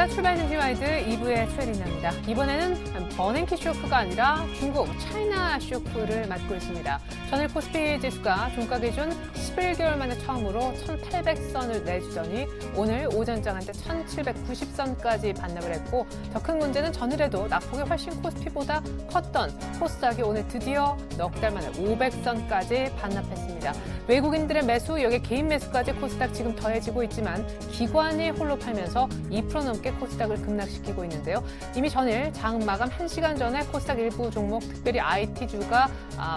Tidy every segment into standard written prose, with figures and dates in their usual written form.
안녕하십니까. 출발진지와이드 2부의 최린나입니다. 이번에는 버냉키 쇼크가 아니라 중국 차이나 쇼크를 맡고 있습니다. 전일 코스피 지수가 종가 기준 11개월 만에 처음으로 1,800선을 내주더니 오늘 오전장한테 1,790선까지 반납을 했고, 더 큰 문제는 전일에도 낙폭이 훨씬 코스피보다 컸던 코스닥이 오늘 드디어 넉 달 만에 500선까지 반납했습니다. 외국인들의 매수, 여기에 개인 매수까지 코스닥 지금 더해지고 있지만 기관이 홀로 팔면서 2% 넘게 코스닥을 급락시키고 있는데요. 이미 전일 장 마감 1시간 전에 코스닥 일부 종목, 특별히 IT주가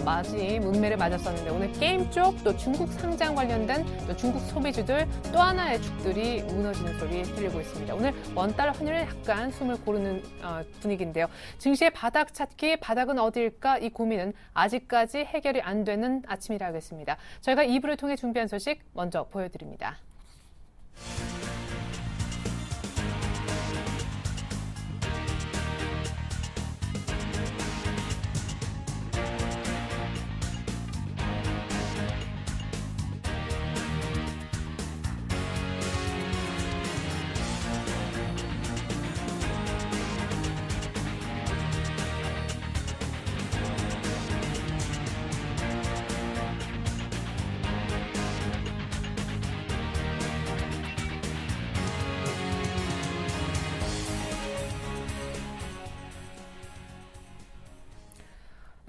맞이 문매를 맞았었는데, 오늘 게임 쪽, 또 중국 상장 관련된 또 중국 소비주들 또 하나의 축들이 무너지는 소리 들리고 있습니다. 오늘 원달러 환율에 약간 숨을 고르는 분위기인데요. 증시의 바닥 찾기, 바닥은 어디일까? 이 고민은 아직까지 해결이 안 되는 아침이라 하겠습니다. 저희가 2부를 통해 준비한 소식 먼저 보여드립니다.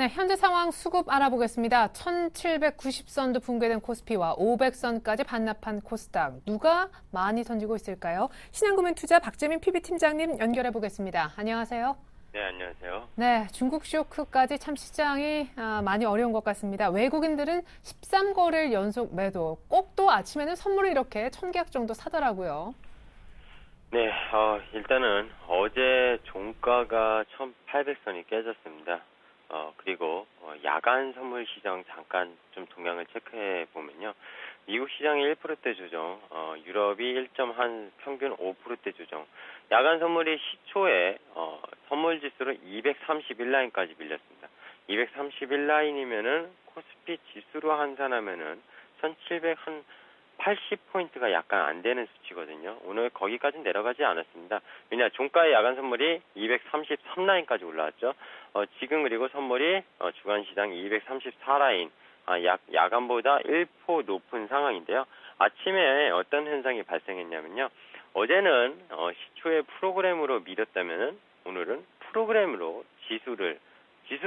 네, 현재 상황 수급 알아보겠습니다. 1,790선도 붕괴된 코스피와 500선까지 반납한 코스닥. 누가 많이 던지고 있을까요? 신한금융투자 박재민 PB팀장님 연결해 보겠습니다. 안녕하세요. 네, 안녕하세요. 네, 중국 쇼크까지 참 시장이 많이 어려운 것 같습니다. 외국인들은 13거래일 연속 매도, 꼭 또 아침에는 선물을 이렇게 1,000계약 정도 사더라고요. 네, 일단은 어제 종가가 1,800선이 깨졌습니다. 그리고 야간 선물 시장 잠깐 좀 동향을 체크해 보면요. 미국 시장이 1%대 조정, 유럽이 1.1 평균 5%대 조정. 야간 선물이 시초에 선물 지수로 231라인까지 밀렸습니다. 231라인이면은 코스피 지수로 환산하면은 1,780포인트가 약간 안 되는 수치거든요. 오늘 거기까지는 내려가지 않았습니다. 왜냐, 종가의 야간 선물이 233라인까지 올라왔죠. 지금 그리고 선물이 주간 시장 234라인, 야간보다 1포 높은 상황인데요. 아침에 어떤 현상이 발생했냐면요. 어제는 시초의 프로그램으로 밀었다면은 오늘은 프로그램으로 지수를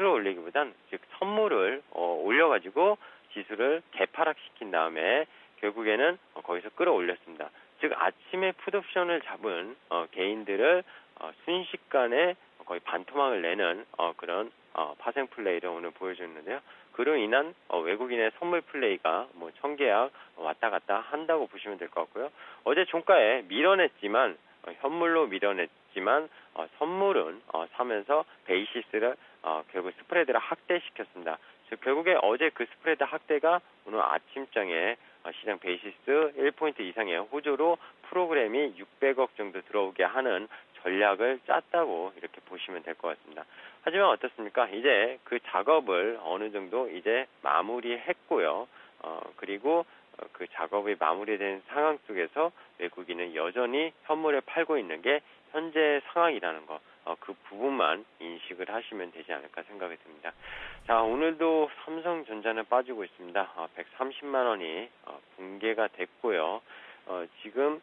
올리기보단 즉 선물을 올려가지고 지수를 개파락시킨 다음에 결국에는 거기서 끌어올렸습니다. 즉 아침에 풋옵션을 잡은 개인들을 순식간에 거의 반토막을 내는 그런 파생 플레이를 오늘 보여줬는데요. 그로 인한 외국인의 선물 플레이가 1,000계약 왔다 갔다 한다고 보시면 될 것 같고요. 어제 종가에 밀어냈지만 현물로 밀어냈지만 선물은 사면서 베이시스를 결국 스프레드를 확대시켰습니다. 즉 결국에 어제 그 스프레드 확대가 오늘 아침장에 시장 베이시스 1포인트 이상의 호조로 프로그램이 600억 정도 들어오게 하는 전략을 짰다고 이렇게 보시면 될 것 같습니다. 하지만 어떻습니까? 이제 그 작업을 어느 정도 이제 마무리했고요. 그리고 그 작업이 마무리된 상황 속에서 외국인은 여전히 현물을 팔고 있는 게 현재 상황이라는 거, 그 부분만 인식을 하시면 되지 않을까 생각이 듭니다. 자, 오늘도 삼성전자는 빠지고 있습니다. 130만 원이 붕괴가 됐고요. 지금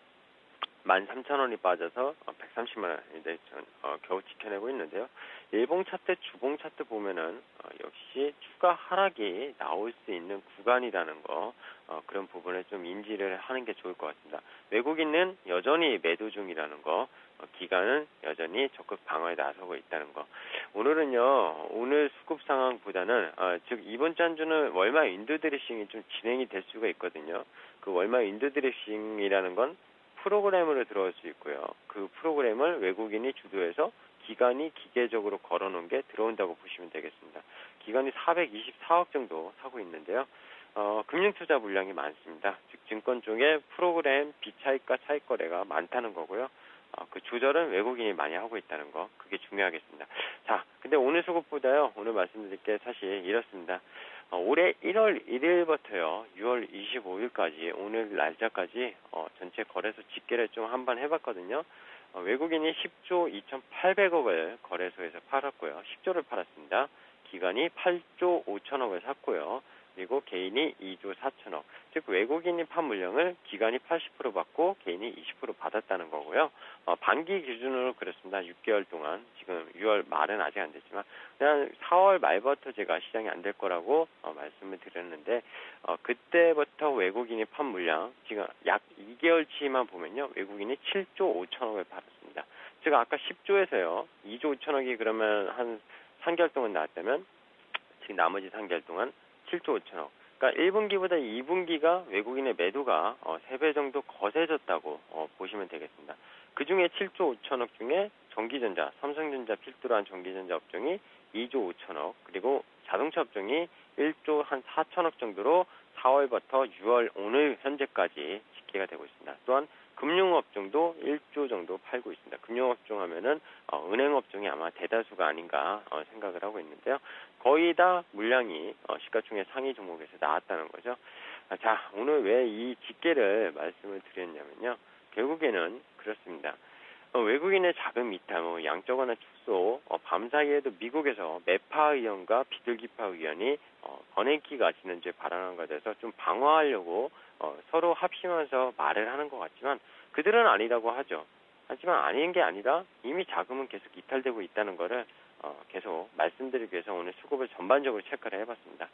13,000원이 빠져서 130만 원 이제 겨우 지켜내고 있는데요. 일봉 차트, 주봉 차트 보면은 역시 추가 하락이 나올 수 있는 구간이라는 거, 그런 부분을 좀 인지를 하는 게 좋을 것 같습니다. 외국인은 여전히 매도 중이라는 거, 기관은 여전히 적극 방어에 나서고 있다는 거. 오늘은요, 오늘 수급 상황보다는 즉 이번 주 한 주는 월말 윈도 드레싱이 좀 진행이 될 수가 있거든요. 그 월말 윈도 드레싱이라는 건 프로그램으로 들어올 수 있고요. 그 프로그램을 외국인이 주도해서 기관이 기계적으로 걸어놓은 게 들어온다고 보시면 되겠습니다. 기관이 424억 정도 사고 있는데요. 금융투자 물량이 많습니다. 즉 증권 쪽에 프로그램 비차익과 차익 거래가 많다는 거고요. 그 조절은 외국인이 많이 하고 있다는 거, 그게 중요하겠습니다. 자, 근데 오늘 수급보다요, 오늘 말씀드릴 게 사실 이렇습니다. 올해 1월 1일부터요, 6월 25일까지, 오늘 날짜까지, 전체 거래소 집계를 좀 한번 해봤거든요. 외국인이 10조 2,800억을 거래소에서 팔았고요. 10조를 팔았습니다. 기관이 8조 5천억을 샀고요. 그리고 개인이 2조 4천억. 즉 외국인이 판 물량을 기관이 80% 받고 개인이 20% 받았다는 거고요. 반기 기준으로 그렇습니다. 6개월 동안 지금 6월 말은 아직 안 됐지만 그냥 4월 말부터 제가 시장이 안 될 거라고 말씀을 드렸는데 그때부터 외국인이 판 물량 지금 약 2개월치만 보면요. 외국인이 7조 5천억을 팔았습니다. 즉 아까 10조에서요. 2조 5천억이 그러면 한 3개월 동안 나왔다면 지금 나머지 3개월 동안 7조 5천억. 그러니까 1분기보다 2분기가 외국인의 매도가 3배 정도 거세졌다고 보시면 되겠습니다. 그중에 7조 5천억 중에 전기전자, 삼성전자 필두로 한 전기전자 업종이 2조 5천억, 그리고 자동차 업종이 1조 한 4천억 정도로 4월부터 6월 오늘 현재까지 집계가 되고 있습니다. 또한 금융업종도 1조 정도 팔고 있습니다. 금융업종 하면은 은행업종이 아마 대다수가 아닌가 생각을 하고 있는데요. 거의 다 물량이 시가총액 상위 종목에서 나왔다는 거죠. 자, 오늘 왜 이 집계를 말씀을 드렸냐면요. 결국에는 그렇습니다. 외국인의 자금 이탈, 양적완화 축소, 밤사이에도 미국에서 매파 의원과 비둘기파 의원이 버냉키가 지난주에 발언한 것에 대해서 좀 방어하려고 서로 합심하면서 말을 하는 것 같지만 그들은 아니라고 하죠. 하지만 아닌 게 아니라 이미 자금은 계속 이탈되고 있다는 것을 계속 말씀드리기 위해서 오늘 수급을 전반적으로 체크를 해봤습니다.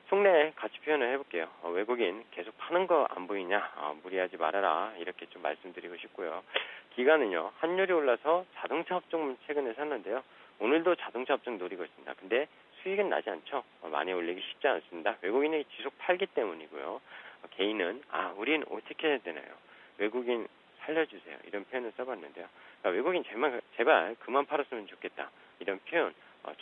속내 같이 표현을 해볼게요. 외국인 계속 파는 거 안 보이냐? 무리하지 말아라. 이렇게 좀 말씀드리고 싶고요. 기간은요. 환율이 올라서 자동차 업종 최근에 샀는데요. 오늘도 자동차 업종 노리고 있습니다. 근데 수익은 나지 않죠. 많이 올리기 쉽지 않습니다. 외국인이 지속 팔기 때문이고요. 개인은 우린 어떻게 해야 되나요? 외국인 살려주세요. 이런 표현을 써봤는데요. 그러니까 외국인 제발 그만 팔았으면 좋겠다. 이런 표현.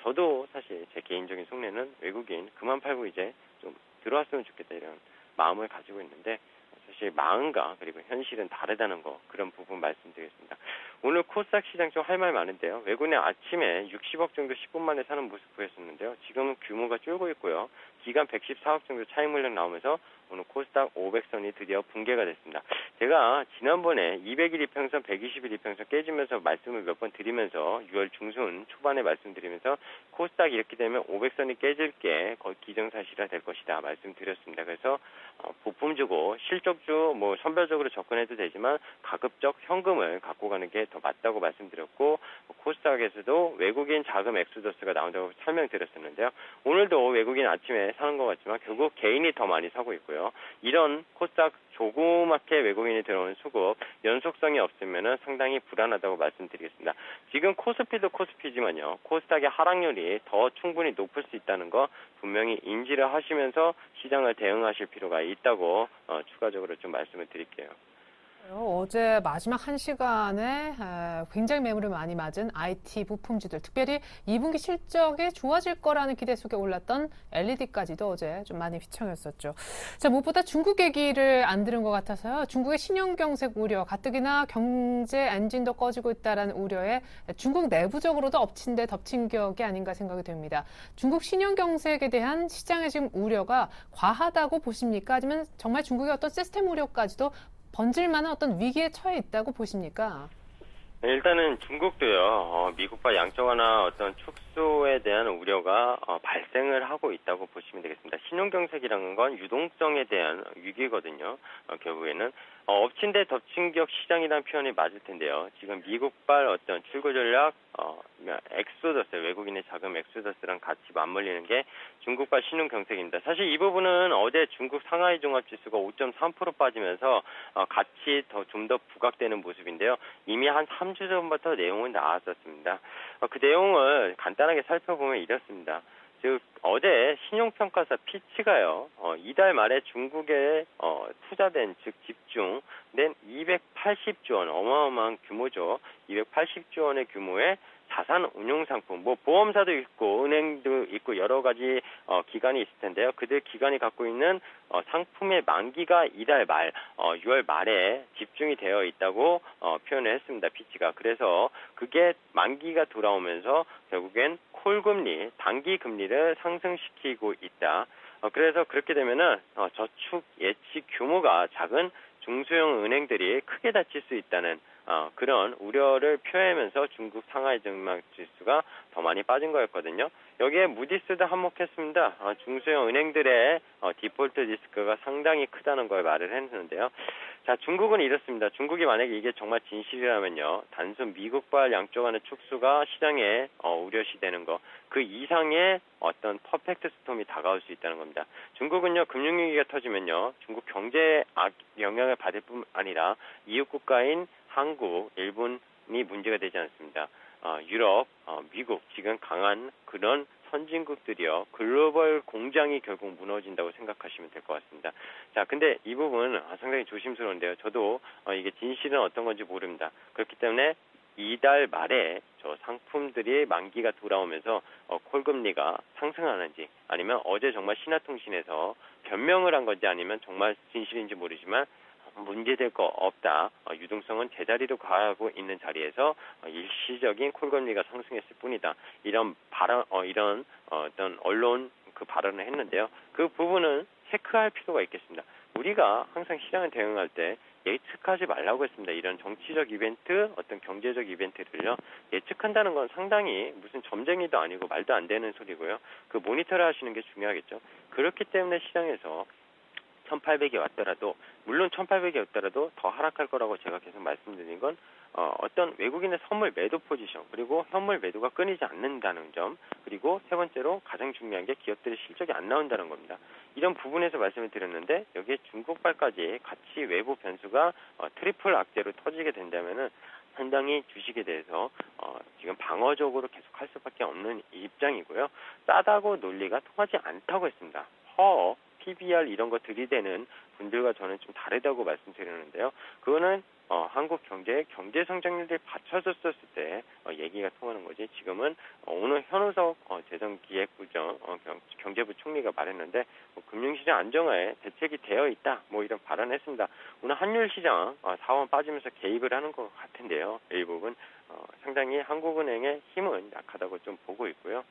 저도 사실 제 개인적인 속내는 외국인 그만 팔고 이제 좀 들어왔으면 좋겠다 이런 마음을 가지고 있는데 사실 마음과 그리고 현실은 다르다는 거 그런 부분 말씀드리겠습니다. 오늘 코스닥 시장 좀 할 말 많은데요. 외국인은 아침에 60억 정도 10분 만에 사는 모습 보였었는데요. 지금은 규모가 줄고 있고요. 기간 114억 정도 차익 물량 나오면서 오늘 코스닥 500선이 드디어 붕괴가 됐습니다. 제가 지난번에 200일 이평선, 120일 이평선 깨지면서 말씀을 몇 번 드리면서 6월 중순 초반에 말씀드리면서 코스닥이 이렇게 되면 500선이 깨질 게 거의 기정사실화 될 것이다 말씀드렸습니다. 그래서 부품 주고 실적주 선별적으로 접근해도 되지만 가급적 현금을 갖고 가는 게 더 맞다고 말씀드렸고 코스닥에서도 외국인 자금 엑소더스가 나온다고 설명드렸었는데요. 오늘도 외국인 아침에 사는 것 같지만 결국 개인이 더 많이 사고 있고요. 이런 코스닥 조그맣게 외국인이 들어오는 수급 연속성이 없으면 상당히 불안하다고 말씀드리겠습니다. 지금 코스피도 코스피지만요. 코스닥의 하락률이 더 충분히 높을 수 있다는 거 분명히 인지를 하시면서 시장을 대응하실 필요가 있다고 추가적으로 좀 말씀을 드릴게요. 어제 마지막 1시간에 굉장히 매물을 많이 맞은 IT 부품주들, 특별히 2분기 실적이 좋아질 거라는 기대 속에 올랐던 LED까지도 어제 좀 많이 휘청였었죠. 자, 무엇보다 중국 얘기를 안 들은 것 같아서요. 중국의 신용경색 우려, 가뜩이나 경제 엔진도 꺼지고 있다는 우려에 중국 내부적으로도 엎친 데 덮친 격이 아닌가 생각이 됩니다. 중국 신용경색에 대한 시장의 지금 우려가 과하다고 보십니까? 아니면 정말 중국의 어떤 시스템 우려까지도 번질 만한 어떤 위기에 처해 있다고 보십니까? 일단은 중국도요, 미국과 양적완화 어떤 축소에 대한 우려가 발생을 하고 있다고 보시면 되겠습니다. 신용경색이라는 건 유동성에 대한 위기거든요. 결국에는 엎친 데 덮친 격 시장이라는 표현이 맞을 텐데요. 지금 미국발 어떤 출구 전략, 엑소더스, 외국인의 자금 엑소더스랑 같이 맞물리는 게 중국발 신용경색입니다. 사실 이 부분은 어제 중국 상하이 종합지수가 5.3% 빠지면서 같이 좀 더 부각되는 모습인데요. 이미 한 3주 전부터 내용은 나왔었습니다. 그 내용을 간단하게 살펴보면 이렇습니다. 즉 어제 신용평가사 피치가요. 이달 말에 중국에 투자된 즉 집중된 280조 원 어마어마한 규모죠. 280조 원의 규모의 자산 운용 상품, 보험사도 있고 은행도 있고 여러 가지 기관이 있을 텐데요. 그들 기관이 갖고 있는 상품의 만기가 이달 말 6월 말에 집중이 되어 있다고 표현을 했습니다. 피치가. 그래서 그게 만기가 돌아오면서 결국엔 콜금리, 단기 금리를 상승시키고 있다. 그래서 그렇게 되면은 저축 예측 규모가 작은 중소형 은행들이 크게 다칠 수 있다는 그런 우려를 표하면서 중국 상하이 증망지수가 더 많이 빠진 거였거든요. 여기에 무디스도 한몫했습니다. 중소형 은행들의 디폴트 리스크가 상당히 크다는 걸 말을 했는데요. 자, 중국은 이렇습니다. 중국이 만약에 이게 정말 진실이라면요, 단순 미국발 양쪽 간의 축소가 시장에 우려시 되는 거, 그 이상의 어떤 퍼펙트 스톰이 다가올 수 있다는 겁니다. 중국은요, 금융위기가 터지면요, 중국 경제에 영향을 받을 뿐 아니라 이웃 국가인 한국, 일본이 문제가 되지 않습니다. 유럽, 미국, 지금 강한 그런 선진국들이요, 글로벌 공장이 결국 무너진다고 생각하시면 될 것 같습니다. 자, 근데 이 부분 상당히 조심스러운데요. 저도 이게 진실은 어떤 건지 모릅니다. 그렇기 때문에 이달 말에 저 상품들이 만기가 돌아오면서 콜금리가 상승하는지, 아니면 어제 정말 신화통신에서 변명을 한 건지, 아니면 정말 진실인지 모르지만 문제될 거 없다, 유동성은 제자리로 가고 있는 자리에서 일시적인 콜금리가 상승했을 뿐이다, 이런 발언, 이런 어떤 언론 그 발언을 했는데요. 그 부분은 체크할 필요가 있겠습니다. 우리가 항상 시장을 대응할 때 예측하지 말라고 했습니다. 이런 정치적 이벤트, 어떤 경제적 이벤트를요, 예측한다는 건 상당히 무슨 점쟁이도 아니고 말도 안 되는 소리고요. 그 모니터를 하시는 게 중요하겠죠. 그렇기 때문에 시장에서 1800이 왔더라도, 물론 1800이 왔더라도 더 하락할 거라고 제가 계속 말씀드린 건 어떤 외국인의 선물 매도 포지션, 그리고 현물 매도가 끊이지 않는다는 점, 그리고 세 번째로 가장 중요한 게 기업들의 실적이 안 나온다는 겁니다. 이런 부분에서 말씀을 드렸는데, 여기에 중국발까지 같이 외부 변수가 트리플 악재로 터지게 된다면은 상당히 주식에 대해서 지금 방어적으로 계속할 수밖에 없는 입장이고요. 싸다고 논리가 통하지 않다고 했습니다. PBR 이런 거 들이대는 분들과 저는 좀 다르다고 말씀드리는데요. 그거는 한국 경제의 경제 성장률을 받쳐줬었을 때 얘기가 통하는 거지, 지금은 오늘 현우석 재정기획부장 경제부 총리가 말했는데 금융시장 안정화에 대책이 되어 있다, 뭐 이런 발언했습니다. 오늘 환율 시장 4원 빠지면서 개입을 하는 것 같은데요. 일부분 상당히 한국은행의 힘은 약하다고 좀 보고 있고요.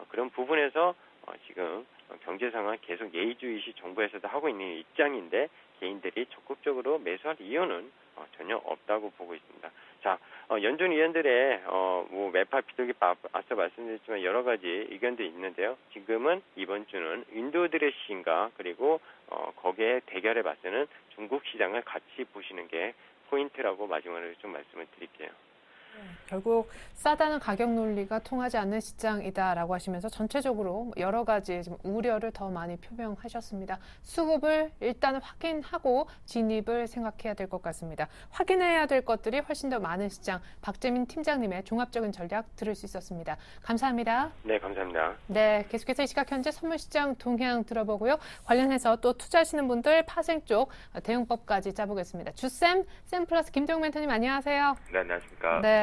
그런 부분에서 지금 경제 상황 계속 예의주의시 정부에서도 하고 있는 입장인데, 개인들이 적극적으로 매수할 이유는 전혀 없다고 보고 있습니다. 자, 연준 위원들의 뭐 매파 비둘기파 앞서 말씀드렸지만 여러 가지 의견도 있는데요. 지금은 이번 주는 인도 드레싱과 그리고 거기에 대결에 맞서는 중국 시장을 같이 보시는 게 포인트라고 마지막으로 좀 말씀을 드릴게요. 결국 싸다는 가격 논리가 통하지 않는 시장이다라고 하시면서 전체적으로 여러 가지 좀 우려를 더 많이 표명하셨습니다. 수급을 일단 확인하고 진입을 생각해야 될 것 같습니다. 확인해야 될 것들이 훨씬 더 많은 시장, 박재민 팀장님의 종합적인 전략 들을 수 있었습니다. 감사합니다. 네, 감사합니다. 네, 계속해서 이 시각 현재 선물시장 동향 들어보고요. 관련해서 또 투자하시는 분들 파생 쪽 대응법까지 짜보겠습니다. 주쌤, 쌤플러스 김태용 멘토님 안녕하세요. 네, 안녕하십니까. 네.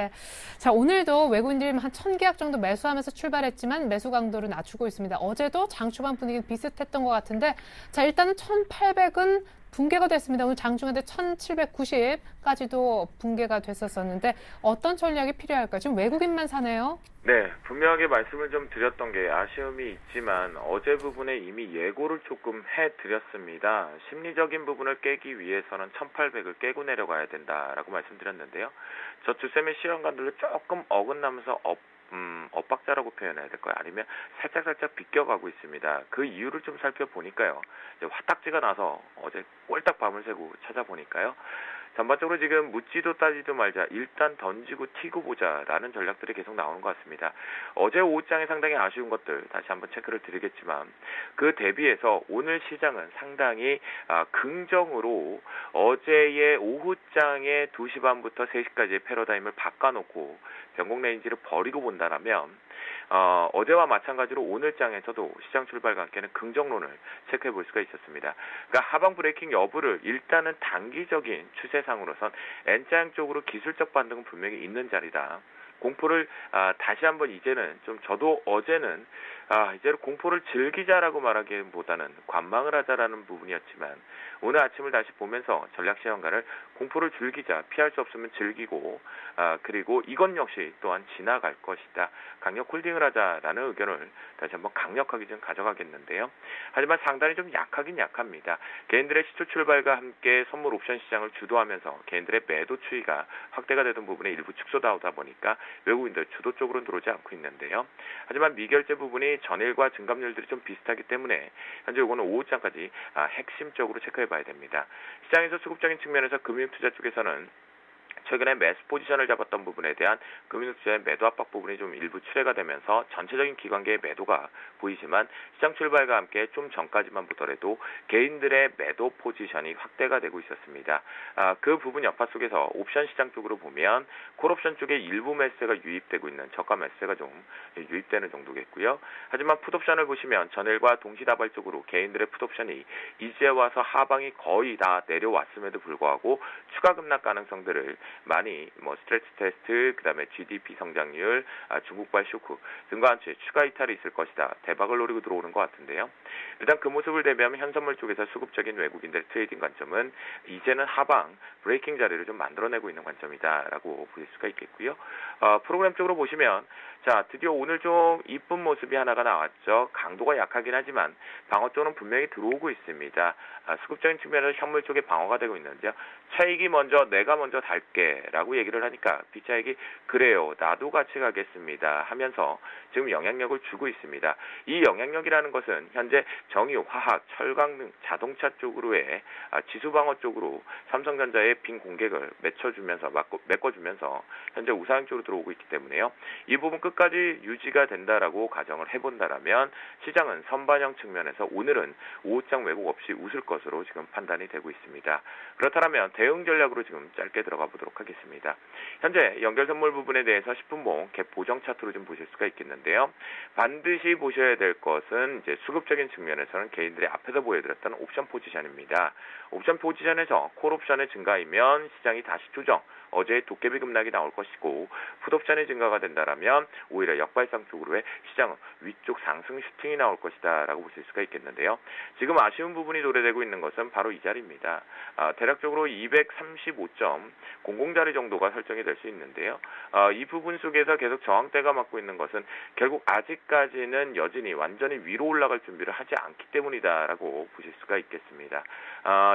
자, 오늘도 외국인들이 한 1000계약 정도 매수하면서 출발했지만 매수 강도를 낮추고 있습니다. 어제도 장 초반 분위기는 비슷했던 것 같은데, 자, 일단은 1800은 붕괴가 됐습니다. 오늘 장중한데 1790까지도 붕괴가 됐었었는데 어떤 전략이 필요할까요? 지금 외국인만 사네요. 네, 분명하게 말씀을 좀 드렸던 게 아쉬움이 있지만 어제 부분에 이미 예고를 조금 해드렸습니다. 심리적인 부분을 깨기 위해서는 1800을 깨고 내려가야 된다라고 말씀드렸는데요. 저 주쌤의 시간관들을 조금 어긋나면서 엇박자라고 표현해야 될까요? 아니면 살짝 비껴가고 있습니다. 그 이유를 좀 살펴보니까요. 이제 화딱지가 나서 어제 꼴딱 밤을 새고 찾아보니까요. 전반적으로 지금 묻지도 따지도 말자, 일단 던지고 튀고 보자라는 전략들이 계속 나오는 것 같습니다. 어제 오후장에 상당히 아쉬운 것들 다시 한번 체크를 드리겠지만, 그 대비해서 오늘 시장은 상당히 긍정으로 어제의 오후장에 2시 반부터 3시까지의 패러다임을 바꿔놓고 변곡 레인지를 버리고 본다라면 어제와 마찬가지로 오늘 장에서도 시장 출발과 함께는 긍정론을 체크해 볼 수가 있었습니다. 그러니까 하방 브레이킹 여부를 일단은 단기적인 추세상으로선 N장 쪽으로 기술적 반등은 분명히 있는 자리다. 공포를 다시 한번 이제는 좀 저도 어제는 이제는 공포를 즐기자라고 말하기보다는 관망을 하자라는 부분이었지만 오늘 아침을 다시 보면서 전략시험가를 공포를 즐기자, 피할 수 없으면 즐기고 그리고 이것 역시 또한 지나갈 것이다. 강력 홀딩을 하자라는 의견을 다시 한번 강력하게 좀 가져가겠는데요. 하지만 상당히 좀 약하긴 약합니다. 개인들의 시초 출발과 함께 선물 옵션 시장을 주도하면서 개인들의 매도 추이가 확대가 되던 부분에 일부 축소나오다 보니까 외국인들 주도 쪽으로는 들어오지 않고 있는데요. 하지만 미결제 부분이 전일과 증감률들이 좀 비슷하기 때문에 현재 이거는 오후장까지 핵심적으로 체크해봐야 됩니다. 시장에서 수급적인 측면에서 금융투자 쪽에서는 최근에 매수 포지션을 잡았던 부분에 대한 금융투자의 매도 압박 부분이 좀 일부 출회가 되면서 전체적인 기관계의 매도가 보이지만 시장 출발과 함께 좀 전까지만 보더라도 개인들의 매도 포지션이 확대가 되고 있었습니다. 그 부분 여파 속에서 옵션 시장 쪽으로 보면 콜옵션 쪽에 일부 매수가 유입되고 있는 저가 매수가 좀 유입되는 정도겠고요. 하지만 풋옵션을 보시면 전일과 동시다발적으로 개인들의 풋옵션이 이제 와서 하방이 거의 다 내려왔음에도 불구하고 추가 급락 가능성들을 많이 스트레스 테스트, 그다음에 GDP 성장률, 중국발 쇼크 등과 함께 추가 이탈이 있을 것이다. 대박을 노리고 들어오는 것 같은데요. 일단 그 모습을 대비하면 현선물 쪽에서 수급적인 외국인들의 트레이딩 관점은 이제는 하방 브레이킹 자리를 좀 만들어내고 있는 관점이다라고 보실 수가 있겠고요. 프로그램 쪽으로 보시면 드디어 오늘 좀 이쁜 모습이 하나가 나왔죠. 강도가 약하긴 하지만 방어 쪽은 분명히 들어오고 있습니다. 수급적인 측면에서 현물 쪽에 방어가 되고 있는데요. 차익이 먼저 내가 먼저 달게라고 얘기를 하니까 B차익이 그래요. 나도 같이 가겠습니다 하면서 지금 영향력을 주고 있습니다. 이 영향력이라는 것은 현재 정유, 화학, 철강 등 자동차 쪽으로의 지수 방어 쪽으로 삼성전자의 빈 공격을 메꿔주면서 현재 우상향 쪽으로 들어오고 있기 때문에요. 이 부분 끝까지 유지가 된다라고 가정을 해본다라면 시장은 선반영 측면에서 오늘은 오후장 왜곡 없이 웃을 것으로 지금 판단이 되고 있습니다. 그렇다면 대응 전략으로 지금 짧게 들어가 보도록 하겠습니다. 현재 연결 선물 부분에 대해서 10분봉 갭 보정 차트로 좀 보실 수가 있겠는데요. 반드시 보셔야 될 것은 이제 수급적인 측면에서는 개인들이 앞에서 보여드렸던 옵션 포지션입니다. 옵션 포지션에서 콜 옵션의 증가이면 시장이 다시 조정, 어제의 도깨비 급락이 나올 것이고 풋옵션의 증가가 된다라면 오히려 역발상 쪽으로의 시장은 위쪽 상승 슈팅이 나올 것이다 라고 보실 수가 있겠는데요. 지금 아쉬운 부분이 도래되고 있는 것은 바로 이 자리입니다. 대략적으로 235.00자리 정도가 설정이 될 수 있는데요. 이 부분 속에서 계속 저항대가 맞고 있는 것은 결국 아직까지는 여전히 완전히 위로 올라갈 준비를 하지 않기 때문이다라고 보실 수가 있겠습니다.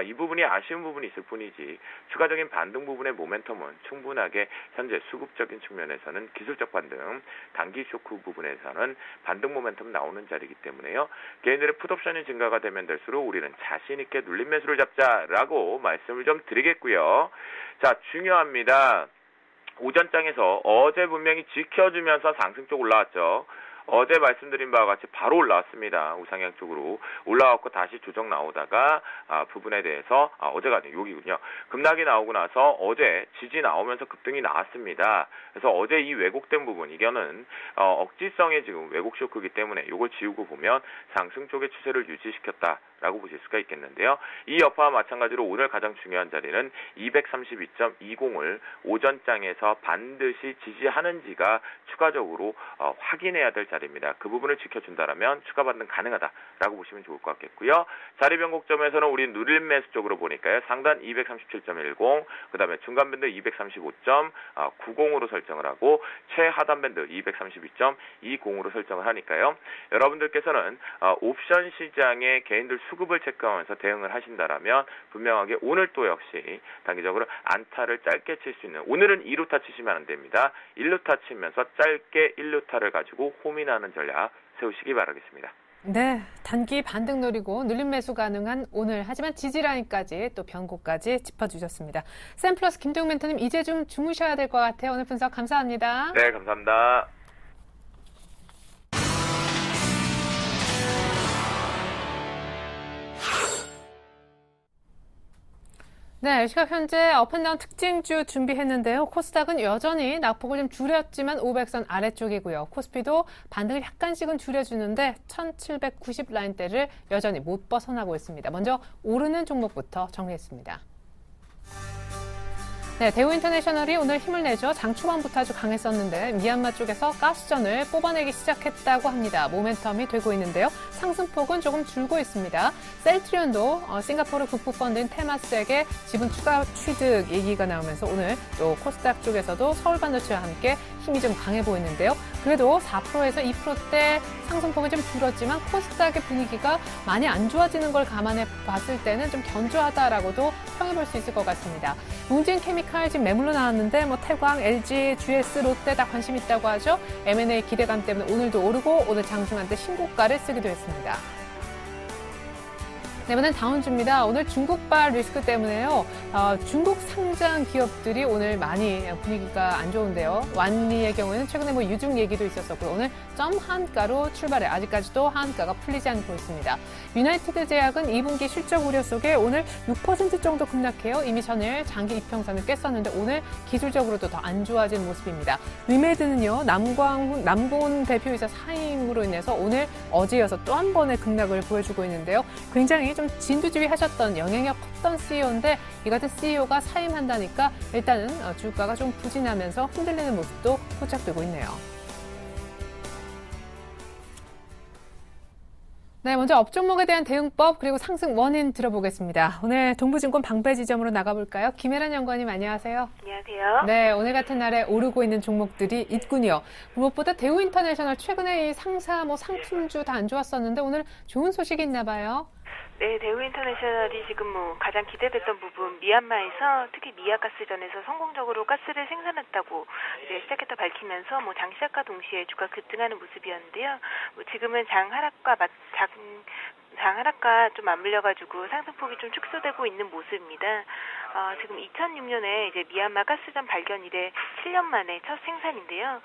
이 부분이 아쉬운 부분이 있을 뿐이지 추가적인 반등 부분의 모멘텀은 충분하게 현재 수급적인 측면에서는 기술적 반등, 단기 쇼크 부분에서는 반등 모멘텀 나오는 자리이기 때문에요. 개인들의 풋옵션이 증가가 되면 될수록 우리는 자신 있게 눌림 매수를 잡자라고 말씀을 좀 드리겠고요. 중요합니다. 오전장에서 어제 분명히 지켜주면서 상승 쪽 올라왔죠. 어제 말씀드린 바와 같이 바로 올라왔습니다. 우상향 쪽으로 올라왔고 다시 조정 나오다가 부분에 대해서 어제가 아니고 여기군요. 급락이 나오고 나서 어제 지지 나오면서 급등이 나왔습니다. 그래서 어제 이 왜곡된 부분 이거는 억지성의 지금 왜곡 쇼크이기 때문에 이걸 지우고 보면 상승 쪽의 추세를 유지시켰다라고 보실 수가 있겠는데요. 이 여파와 마찬가지로 오늘 가장 중요한 자리는 232.20을 오전장에서 반드시 지지하는지가 추가적으로 확인해야 될 자리입니다. 그 부분을 지켜준다라면 추가 반등 가능하다라고 보시면 좋을 것 같겠고요. 자리 변곡점에서는 우리 누림 매수 쪽으로 보니까요. 상단 237.10, 그 다음에 중간 밴드 235.90으로 설정을 하고 최하단 밴드 232.20으로 설정을 하니까요. 여러분들께서는 옵션 시장의 개인들 수급을 체크하면서 대응을 하신다라면 분명하게 오늘 또 역시 단기적으로 안타를 짧게 칠 수 있는, 오늘은 2루타 치시면 안 됩니다. 1루타 치면서 짧게 1루타를 가지고 홈인하는 전략 세우시기 바라겠습니다. 네, 단기 반등 노리고 눌림 매수 가능한 오늘, 하지만 지지라인까지 또 변곡까지 짚어주셨습니다. 샘플러스 김동욱 멘토님, 이제 좀 주무셔야 될 것 같아요. 오늘 분석 감사합니다. 네, 감사합니다. 네, 시각 현재 업앤다운 특징주 준비했는데요. 코스닥은 여전히 낙폭을 좀 줄였지만 500선 아래쪽이고요. 코스피도 반등을 약간씩은 줄여주는데 1790 라인대를 여전히 못 벗어나고 있습니다. 먼저 오르는 종목부터 정리했습니다. 네, 대우인터내셔널이 오늘 힘을 내죠. 장 초반부터 아주 강했었는데 미얀마 쪽에서 가스전을 뽑아내기 시작했다고 합니다. 모멘텀이 되고 있는데요. 상승폭은 조금 줄고 있습니다. 셀트리온도 싱가포르 국부펀드인 테마스에게 지분 추가 취득 얘기가 나오면서 오늘 또 코스닥 쪽에서도 서울반도체와 함께 힘이 좀 강해 보이는데요. 그래도 4%에서 2%대 상승폭은 좀 줄었지만 코스닥의 분위기가 많이 안 좋아지는 걸 감안해 봤을 때는 좀 견조하다라고도 평해볼 수 있을 것 같습니다. 웅진케미칼 지금 매물로 나왔는데 태광, LG, GS, 롯데 다 관심 있다고 하죠. M&A 기대감 때문에 오늘도 오르고 오늘 장중한테 신고가를 쓰기도 했습니다. 네, 이번엔 다운주입니다. 오늘 중국발 리스크 때문에요. 중국 상장 기업들이 오늘 많이 분위기가 안 좋은데요. 완리의 경우에는 최근에 유중 얘기도 있었었고 오늘 점 한가로 출발해 아직까지도 한가가 풀리지 않고 있습니다. 유나이티드 제약은 2분기 실적 우려 속에 오늘 6% 정도 급락해요. 이미 전일 장기 이평선을 깼었는데 오늘 기술적으로도 더 안 좋아진 모습입니다. 위메드는요. 남고은 대표이사 사임으로 인해서 오늘 어제 이어서 또 한 번의 급락을 보여주고 있는데요. 굉장히 좀 진두지휘하셨던 영향력 컸던 CEO인데 이 같은 CEO가 사임한다니까 일단은 주가가 좀 부진하면서 흔들리는 모습도 포착되고 있네요. 네, 먼저 업종목에 대한 대응법 그리고 상승 원인 들어보겠습니다. 오늘 동부증권 방배 지점으로 나가볼까요? 김혜란 연구원님 안녕하세요. 안녕하세요. 네, 오늘 같은 날에 오르고 있는 종목들이 있군요. 무엇보다 대우인터내셔널 최근에 이 상사, 상품주 다 안 좋았었는데 오늘 좋은 소식이 있나 봐요. 네, 대우인터내셔널이 지금 가장 기대됐던 부분 미얀마에서 특히 미아가스전에서 성공적으로 가스를 생산했다고 이제 시작했다 밝히면서 장 시작과 동시에 주가 급등하는 모습이었는데요. 지금은 장 하락과 좀 맞물려가지고 상승폭이 좀 축소되고 있는 모습입니다. 지금 2006년에 이제 미얀마 가스전 발견 이래 7년 만에 첫 생산인데요.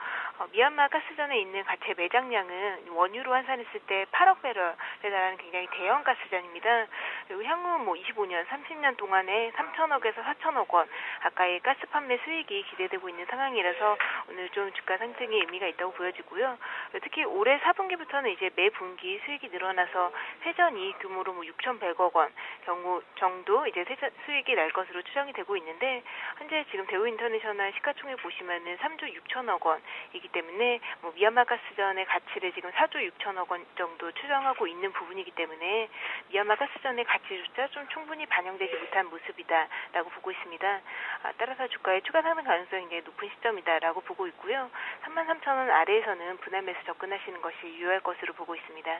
미얀마 가스전에 있는 제 매장량은 원유로 환산했을 때 8억 배럴에 달하는 굉장히 대형 가스전입니다. 그리고 향후 25년, 30년 동안에 3천억에서 4천억 원 가까이 가스 판매 수익이 기대되고 있는 상황이라서 오늘 좀 주가 상승의 의미가 있다고 보여지고요. 특히 올해 4분기부터는 이제 매 분기 수익이 늘어나서 회전이 규모로 6,100억 원 경우 정도 이제 수익이 날 것으로 추정이 되고 있는데 현재 지금 대우인터내셔널 시가총액 보시면은 3조 6천억 원이기 때문에 미얀마 가스전의 가치를 지금 4조 6천억 원 정도 추정하고 있는 부분이기 때문에 미얀마 가스전의 가치조차 좀 충분히 반영되지 못한 모습이다라고 보고 있습니다. 따라서 주가의 추가 상승 가능성이 굉장히 높은 시점이다라고 보고 있고요. 33,000원 아래에서는 분할 매수 접근하시는 것이 유효할 것으로 보고 있습니다.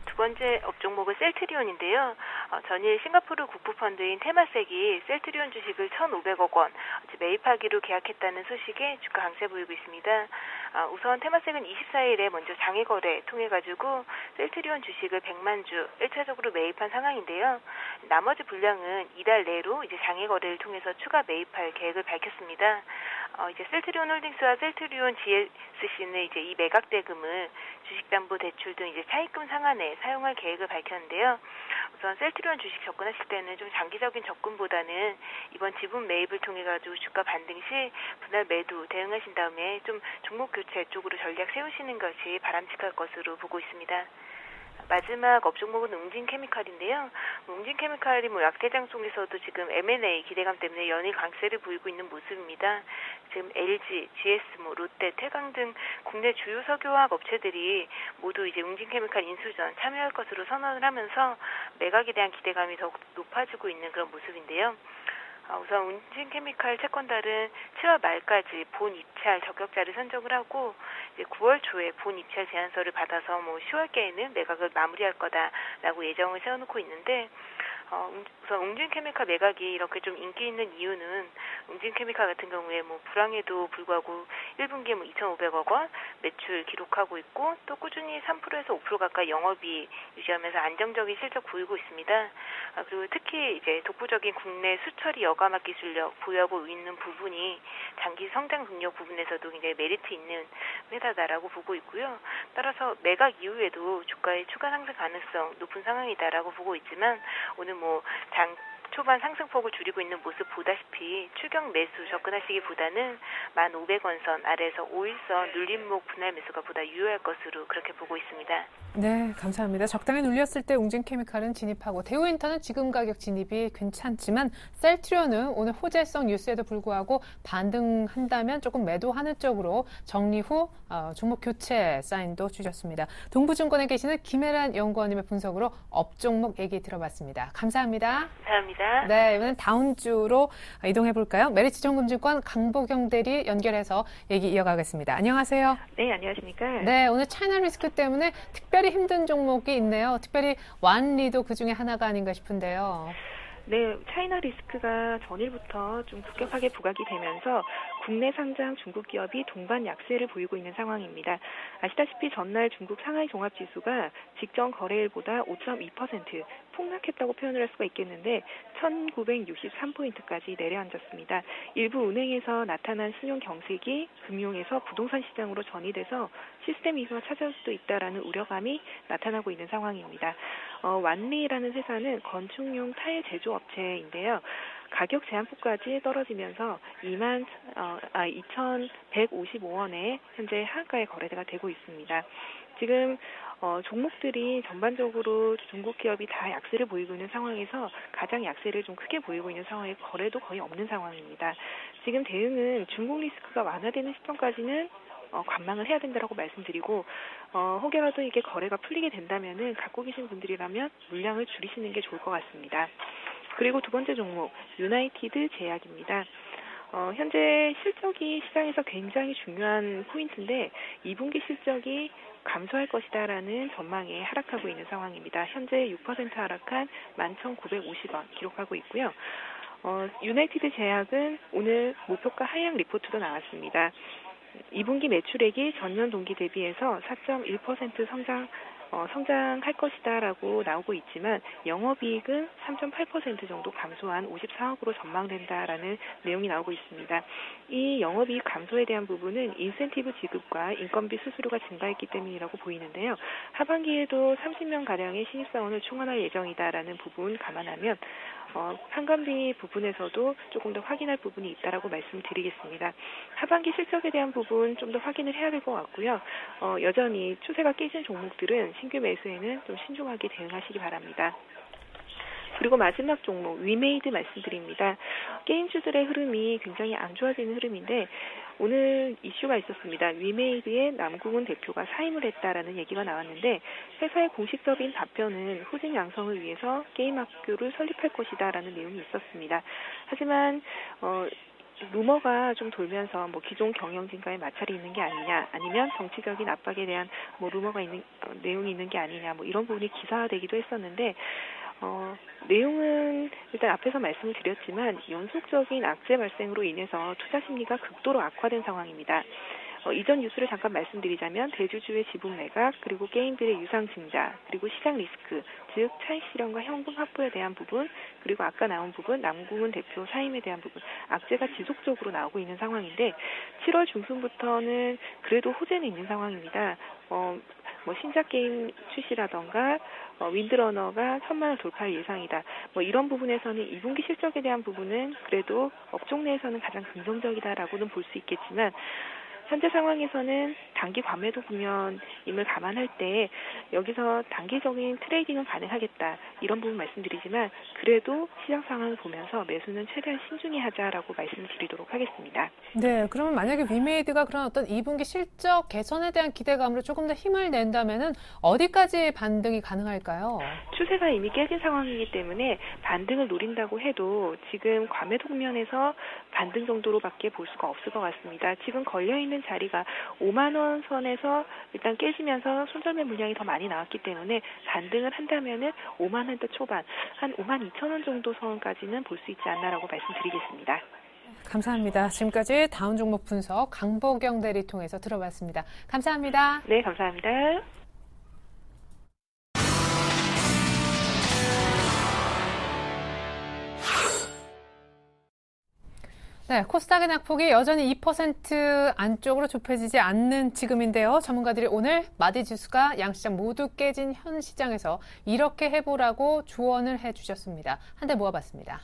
두 번째 업종목은 셀트리온인데요. 전일 싱가포르 국부펀드인 테마섹이 셀트리온 주식을 1,500억 원 매입하기로 계약했다는 소식에 주가 강세 보이고 있습니다. 우선 테마섹은 24일에 먼저 장외 거래 통해가지고 셀트리온 주식을 100만 주 1차적으로 매입한 상황인데요. 나머지 분량은 이달 내로 이제 장외 거래를 통해서 추가 매입할 계획을 밝혔습니다. 이제 셀트리온 홀딩스와 셀트리온 GSC는 이제 이 매각 대금을 주식담보대출 등 이제 차입금 상환에 사용할 계획을 밝혔는데요. 우선 셀트리온 주식 접근하실 때는 좀 장기적인 접근보다는 이번 지분 매입을 통해 가지고 주가 반등 시 분할 매도 대응하신 다음에 좀 종목 교체 쪽으로 전략 세우시는 것이 바람직할 것으로 보고 있습니다. 마지막 업종목은 웅진케미칼인데요. 웅진케미칼이 약대장 속에서도 지금 M&A 기대감 때문에 연일 강세를 보이고 있는 모습입니다. 지금 LG, GS, 롯데, 태광 등 국내 주요 석유화학 업체들이 모두 이제 웅진케미칼 인수전 참여할 것으로 선언을 하면서 매각에 대한 기대감이 더욱 높아지고 있는 그런 모습인데요. 우선 웅진케미칼 채권달은 7월 말까지 본 입찰 적격자를 선정을 하고 이제 9월 초에 본 입찰 제안서를 받아서 10월께에는 매각을 마무리할 거다라고 예정을 세워놓고 있는데 우선 웅진케미칼 매각이 이렇게 좀 인기 있는 이유는 웅진케미칼 같은 경우에 불황에도 불구하고 1분기에 2,500억 원 매출 기록하고 있고 또 꾸준히 3%에서 5% 가까이 영업이 유지하면서 안정적인 실적 보이고 있습니다. 그리고 특히 이제 독보적인 국내 수처리 여과막 기술력 보유하고 있는 부분이 장기 성장 동력 부분에서도 굉장히 메리트 있는 회사다라고 보고 있고요. 따라서 매각 이후에도 주가의 추가 상승 가능성 높은 상황이다라고 보고 있지만 오늘 초반 상승폭을 줄이고 있는 모습 보다시피 추격 매수 접근하시기보다는 1,500원선 아래에서 5일선 눌림목 분할 매수가 보다 유효할 것으로 그렇게 보고 있습니다. 네, 감사합니다. 적당히 눌렸을 때 웅진케미칼은 진입하고 대우인터는 지금 가격 진입이 괜찮지만 셀트리온은 오늘 호재성 뉴스에도 불구하고 반등한다면 조금 매도하는 쪽으로 정리 후 종목 교체 사인도 주셨습니다. 동부증권에 계시는 김혜란 연구원님의 분석으로 업종목 얘기 들어봤습니다. 감사합니다. 감사합니다. 네, 이번엔 다운주로 이동해 볼까요? 메리츠증권증권 강보경 대리 연결해서 얘기 이어가겠습니다. 안녕하세요. 네, 안녕하십니까? 네, 오늘 차이나 리스크 때문에 특별히 힘든 종목이 있네요. 특별히 완리도 그 중에 하나가 아닌가 싶은데요. 네, 차이나 리스크가 전일부터 좀 급격하게 부각이 되면서 국내 상장 중국 기업이 동반 약세를 보이고 있는 상황입니다. 아시다시피 전날 중국 상하이 종합지수가 직전 거래일보다 5.2% 폭락했다고 표현을 할 수가 있겠는데 1963포인트까지 내려앉았습니다. 일부 은행에서 나타난 신용 경색이 금융에서 부동산 시장으로 전이돼서 시스템 이슈가 찾아올 수도 있다라는 우려감이 나타나고 있는 상황입니다. 완리라는 회사는 건축용 타일 제조업체인데요. 가격 제한폭까지 떨어지면서 2,155원에 현재 하한가에 거래가 되고 있습니다. 지금 종목들이 전반적으로 중국 기업이 다 약세를 보이고 있는 상황에서 가장 약세를 좀 크게 보이고 있는 상황에 거래도 거의 없는 상황입니다. 지금 대응은 중국 리스크가 완화되는 시점까지는 관망을 해야 된다라고 말씀드리고 혹여라도 이게 거래가 풀리게 된다면은 갖고 계신 분들이라면 물량을 줄이시는 게 좋을 것 같습니다. 그리고 두 번째 종목 유나이티드 제약입니다. 현재 실적이 시장에서 굉장히 중요한 포인트인데 2분기 실적이 감소할 것이다라는 전망에 하락하고 있는 상황입니다. 현재 6% 하락한 11,950원 기록하고 있고요. 유나이티드 제약은 오늘 목표가 하향 리포트도 나왔습니다. 2분기 매출액이 전년 동기 대비해서 4.1% 성장할 것이다라고 나오고 있지만 영업이익은 3.8% 정도 감소한 54억으로 전망된다라는 내용이 나오고 있습니다. 이 영업이익 감소에 대한 부분은 인센티브 지급과 인건비 수수료가 증가했기 때문이라고 보이는데요. 하반기에도 30명가량의 신입사원을 충원할 예정이다라는 부분 감안하면 상관비 부분에서도 조금 더 확인할 부분이 있다라고 말씀드리겠습니다. 하반기 실적에 대한 부분 좀 더 확인을 해야 될 것 같고요. 여전히 추세가 깨진 종목들은 신규 매수에는 좀 신중하게 대응하시기 바랍니다. 그리고 마지막 종목 위메이드 말씀드립니다. 게임주들의 흐름이 굉장히 안 좋아지는 흐름인데 오늘 이슈가 있었습니다. 위메이드의 남궁은 대표가 사임을 했다라는 얘기가 나왔는데 회사의 공식적인 답변은 후진 양성을 위해서 게임 학교를 설립할 것이다라는 내용이 있었습니다. 하지만 루머가 좀 돌면서 기존 경영진과의 마찰이 있는 게 아니냐, 아니면 정치적인 압박에 대한 루머가 있는 내용이 있는 게 아니냐, 이런 부분이 기사화되기도 했었는데 내용은 일단 앞에서 말씀을 드렸지만 연속적인 악재 발생으로 인해서 투자 심리가 극도로 악화된 상황입니다. 이전 뉴스를 잠깐 말씀드리자면 대주주의 지분 매각, 그리고 게임들의 유상 증자, 그리고 시장 리스크, 즉 차익 실현과 현금 확보에 대한 부분, 그리고 아까 나온 부분 남궁은 대표 사임에 대한 부분, 악재가 지속적으로 나오고 있는 상황인데 7월 중순부터는 그래도 호재는 있는 상황입니다. 신작 게임 출시라던가 윈드러너가 1,000만원 돌파할 예상이다. 이런 부분에서는 2분기 실적에 대한 부분은 그래도 업종 내에서는 가장 긍정적이다라고는 볼 수 있겠지만 현재 상황에서는 단기 과매도 국면임을 감안할 때 여기서 단기적인 트레이딩은 가능하겠다. 이런 부분 말씀드리지만 그래도 시장 상황을 보면서 매수는 최대한 신중히 하자라고 말씀드리도록 하겠습니다. 네, 그러면 만약에 위메이드가 그런 어떤 2분기 실적 개선에 대한 기대감으로 조금 더 힘을 낸다면은 어디까지 반등이 가능할까요? 추세가 이미 깨진 상황이기 때문에 반등을 노린다고 해도 지금 과매도 국면에서 반등 정도로밖에 볼 수가 없을 것 같습니다. 지금 걸려있는 자리가 5만 원 선에서 일단 깨지면서 손절매 물량이 더 많이 나왔기 때문에 반등을 한다면은 5만 원대 초반, 한 5만 2천 원 정도 선까지는 볼 수 있지 않나라고 말씀드리겠습니다. 감사합니다. 지금까지 다운 종목 분석 강보경 대리 통해서 들어봤습니다. 감사합니다. 네, 감사합니다. 네, 코스닥의 낙폭이 여전히 2% 안쪽으로 좁혀지지 않는 지금인데요. 전문가들이 오늘 마디 지수가 양시장 모두 깨진 현 시장에서 이렇게 해보라고 조언을 해주셨습니다. 한 대 모아봤습니다.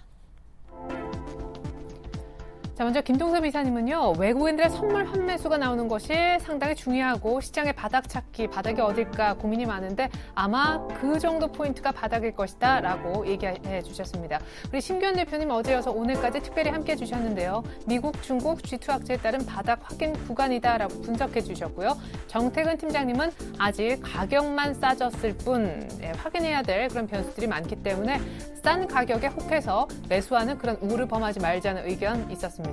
자, 먼저 김동섭 이사님은요, 외국인들의 선물 환매수가 나오는 것이 상당히 중요하고 시장의 바닥 찾기, 바닥이 어딜까 고민이 많은데 아마 그 정도 포인트가 바닥일 것이다 라고 얘기해 주셨습니다. 우리 심기현 대표님 어제여서 오늘까지 특별히 함께 해주셨는데요. 미국, 중국 G2 악재에 따른 바닥 확인 구간이다라고 분석해 주셨고요. 정태근 팀장님은 아직 가격만 싸졌을 뿐 확인해야 될 그런 변수들이 많기 때문에 싼 가격에 혹해서 매수하는 그런 우를 범하지 말자는 의견 있었습니다.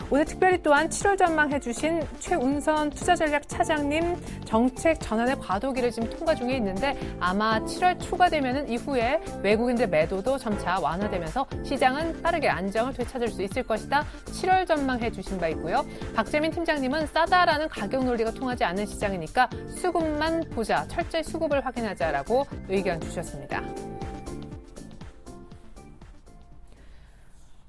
오늘 특별히 또한 7월 전망해 주신 최운선 투자전략 차장님 정책 전환의 과도기를 지금 통과 중에 있는데 아마 7월 초가 되면은 이후에 외국인들 매도도 점차 완화되면서 시장은 빠르게 안정을 되찾을 수 있을 것이다. 7월 전망해 주신 바 있고요. 박재민 팀장님은 싸다라는 가격 논리가 통하지 않는 시장이니까 수급만 보자. 철저히 수급을 확인하자라고 의견 주셨습니다.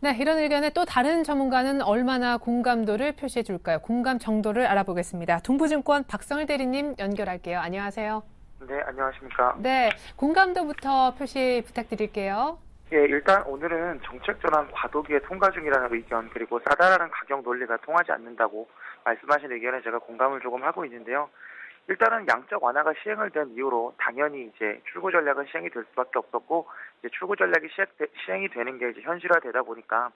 네, 이런 의견에 또 다른 전문가는 얼마나 공감도를 표시해 줄까요? 공감 정도를 알아보겠습니다. 동부증권 박성일 대리님 연결할게요. 안녕하세요. 네, 안녕하십니까. 네, 공감도부터 표시 부탁드릴게요. 예, 일단 오늘은 정책 전환 과도기에 통과 중이라는 의견, 그리고 싸다라는 가격 논리가 통하지 않는다고 말씀하신 의견에 제가 공감을 조금 하고 있는데요. 일단은 양적 완화가 시행을 된 이후로 당연히 이제 출구 전략은 시행이 될 수밖에 없었고, 이제 출구 전략이 시행이 되는 게 이제 현실화되다 보니까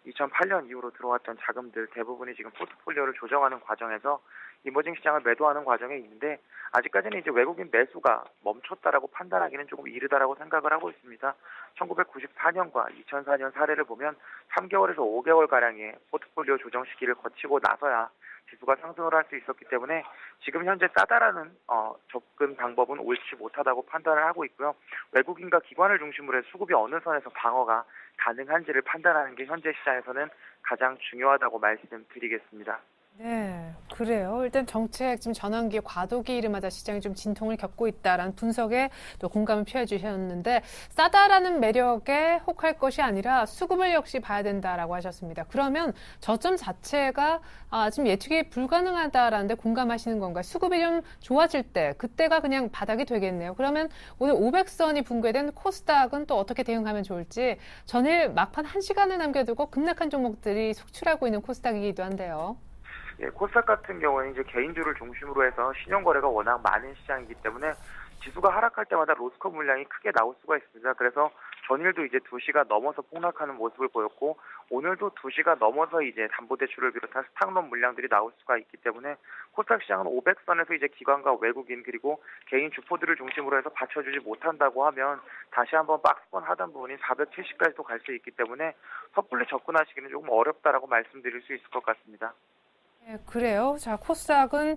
2008년 이후로 들어왔던 자금들 대부분이 지금 포트폴리오를 조정하는 과정에서 이머징 시장을 매도하는 과정에 있는데, 아직까지는 이제 외국인 매수가 멈췄다라고 판단하기는 조금 이르다라고 생각을 하고 있습니다. 1994년과 2004년 사례를 보면 3개월에서 5개월 가량의 포트폴리오 조정 시기를 거치고 나서야 지수가 상승을 할 수 있었기 때문에 지금 현재 싸다라는 접근 방법은 옳지 못하다고 판단을 하고 있고요. 외국인과 기관을 중심으로 해서 수급이 어느 선에서 방어가 가능한지를 판단하는 게 현재 시장에서는 가장 중요하다고 말씀드리겠습니다. 네, 그래요. 일단 정책 지금 전환기에 과도기 이름하자 시장이 좀 진통을 겪고 있다라는 분석에 또 공감을 표해 주셨는데 싸다라는 매력에 혹할 것이 아니라 수급을 역시 봐야 된다라고 하셨습니다. 그러면 저점 자체가 지금 예측이 불가능하다라는데 공감하시는 건가요? 수급이 좀 좋아질 때 그때가 그냥 바닥이 되겠네요. 그러면 오늘 500선이 붕괴된 코스닥은 또 어떻게 대응하면 좋을지 전일 막판 1시간을 남겨두고 급락한 종목들이 속출하고 있는 코스닥이기도 한데요. 예, 코스닥 같은 경우는 이제 개인주를 중심으로 해서 신용 거래가 워낙 많은 시장이기 때문에 지수가 하락할 때마다 로스컵 물량이 크게 나올 수가 있습니다. 그래서 전일도 이제 2시가 넘어서 폭락하는 모습을 보였고, 오늘도 2시가 넘어서 이제 담보대출을 비롯한 스탁론 물량들이 나올 수가 있기 때문에 코스닥 시장은 500선에서 이제 기관과 외국인 그리고 개인 주포들을 중심으로 해서 받쳐주지 못한다고 하면 다시 한번 박스권 하단 부분인 470까지도 갈 수 있기 때문에 섣불리 접근하시기는 조금 어렵다라고 말씀드릴 수 있을 것 같습니다. 네, 그래요. 자, 코스닥은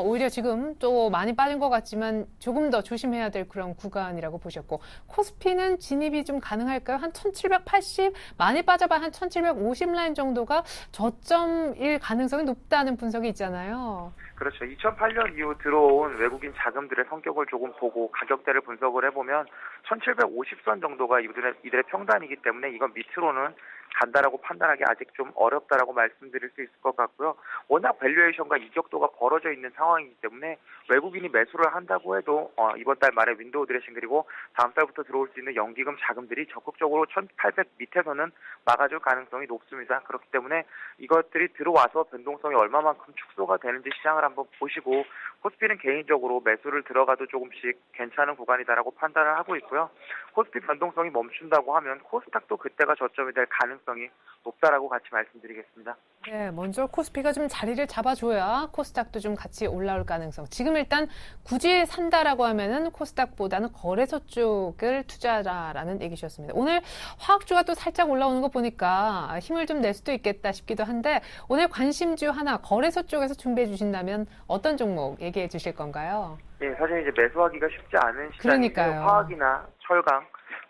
오히려 지금 또 많이 빠진 것 같지만 조금 더 조심해야 될 그런 구간이라고 보셨고, 코스피는 진입이 좀 가능할까요? 한 1780, 많이 빠져봐야 한 1750 라인 정도가 저점일 가능성이 높다는 분석이 있잖아요. 그렇죠. 2008년 이후 들어온 외국인 자금들의 성격을 조금 보고 가격대를 분석을 해보면 1750선 정도가 이들의 평단이기 때문에 이건 밑으로는 간다라고 판단하기 아직 좀 어렵다라고 말씀드릴 수 있을 것 같고요. 워낙 밸류에이션과 이격도가 벌어져 있는 상황이기 때문에 외국인이 매수를 한다고 해도 이번 달 말에 윈도우 드레싱 그리고 다음 달부터 들어올 수 있는 연기금 자금들이 적극적으로 1800 밑에서는 막아줄 가능성이 높습니다. 그렇기 때문에 이것들이 들어와서 변동성이 얼마만큼 축소가 되는지 시장을 한번 보시고, 코스피는 개인적으로 매수를 들어가도 조금씩 괜찮은 구간이다라고 판단을 하고 있고요. 코스피 변동성이 멈춘다고 하면 코스닥도 그때가 저점이 될 가능성이 높다라고 같이 말씀드리겠습니다. 네, 먼저 코스피가 좀 자리를 잡아줘야 코스닥도 좀 같이 올라올 가능성. 지금 일단 굳이 산다라고 하면은 코스닥보다는 거래소 쪽을 투자라라는 얘기셨습니다. 오늘 화학주가 또 살짝 올라오는 거 보니까 힘을 좀 낼 수도 있겠다 싶기도 한데, 오늘 관심주 하나 거래소 쪽에서 준비해 주신다면 어떤 종목 얘기해 주실 건가요? 네, 사실 이제 매수하기가 쉽지 않은 시장인데, 그러니까요. 화학이나 철강,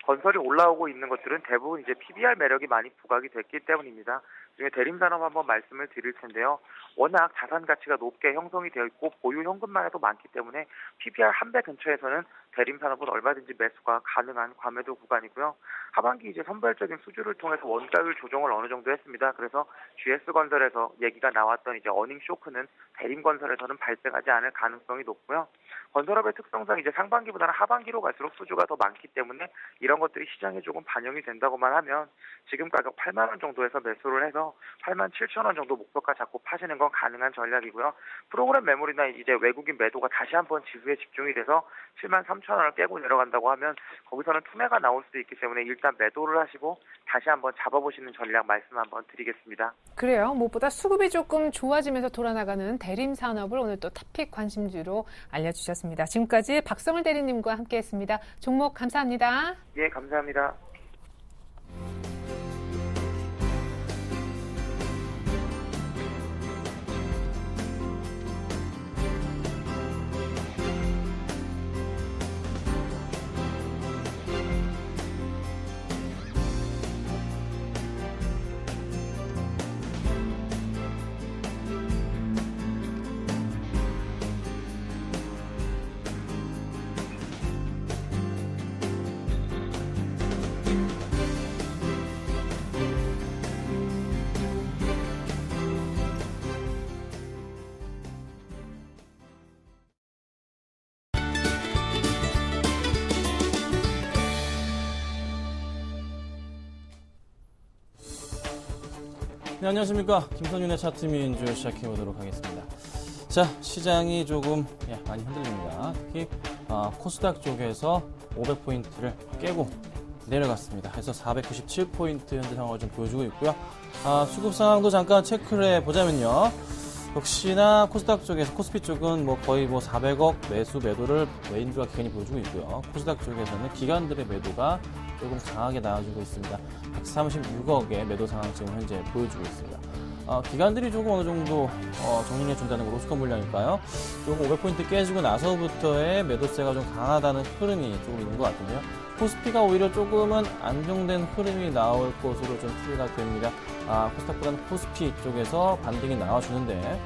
건설이 올라오고 있는 것들은 대부분 이제 PBR 매력이 많이 부각이 됐기 때문입니다. 중에 대림산업 한번 말씀을 드릴 텐데요. 워낙 자산 가치가 높게 형성이 되어 있고 보유 현금만 해도 많기 때문에 PBR 한 배 근처에서는 대림산업은 얼마든지 매수가 가능한 과매도 구간이고요. 하반기 이제 선별적인 수주를 통해서 원가율 조정을 어느 정도 했습니다. 그래서 GS건설에서 얘기가 나왔던 이제 어닝 쇼크는 대림건설에서는 발생하지 않을 가능성이 높고요. 건설업의 특성상 이제 상반기보다는 하반기로 갈수록 수주가 더 많기 때문에 이런 것들이 시장에 조금 반영이 된다고만 하면 지금 가격 8만 원 정도에서 매수를 해서 8만 7천 원 정도 목표가 잡고 파시는 건 가능한 전략이고요. 프로그램 매물이나 이제 외국인 매도가 다시 한번 지수에 집중이 돼서 7만 3천 원을 깨고 내려간다고 하면 거기서는 투매가 나올 수도 있기 때문에 일단 매도를 하시고 다시 한번 잡아보시는 전략 말씀 한번 드리겠습니다. 그래요. 무엇보다 수급이 조금 좋아지면서 돌아나가는 대림산업을 오늘 또 탑픽 관심주로 알려주셨습니다. 지금까지 박성을 대리님과 함께했습니다. 종목 감사합니다. 예, 감사합니다. 네, 안녕하십니까. 김선윤의 차트민주 시작해보도록 하겠습니다. 자, 시장이 조금 많이 흔들립니다. 특히 코스닥 쪽에서 500포인트를 깨고 내려갔습니다. 그래서 497포인트 현재 상황을 좀 보여주고 있고요. 수급 상황도 잠깐 체크를 해보자면요. 역시나 코스닥 쪽에서 코스피 쪽은 거의 400억 매도를 외인들과 기관이 보여주고 있고요. 코스닥 쪽에서는 기관들의 매도가 조금 강하게 나와주고 있습니다. 136억의 매도 상황 지금 현재 보여주고 있습니다. 기관들이 조금 어느 정도 정리해 준다는 거 로스컨 물량일까요? 조금 500포인트 깨지고 나서부터의 매도세가 좀 강하다는 흐름이 조금 있는 것 같은데요. 코스피가 오히려 조금은 안정된 흐름이 나올 것으로 좀 추이가 됩니다. 코스닥보다는 코스피 쪽에서 반등이 나와주는데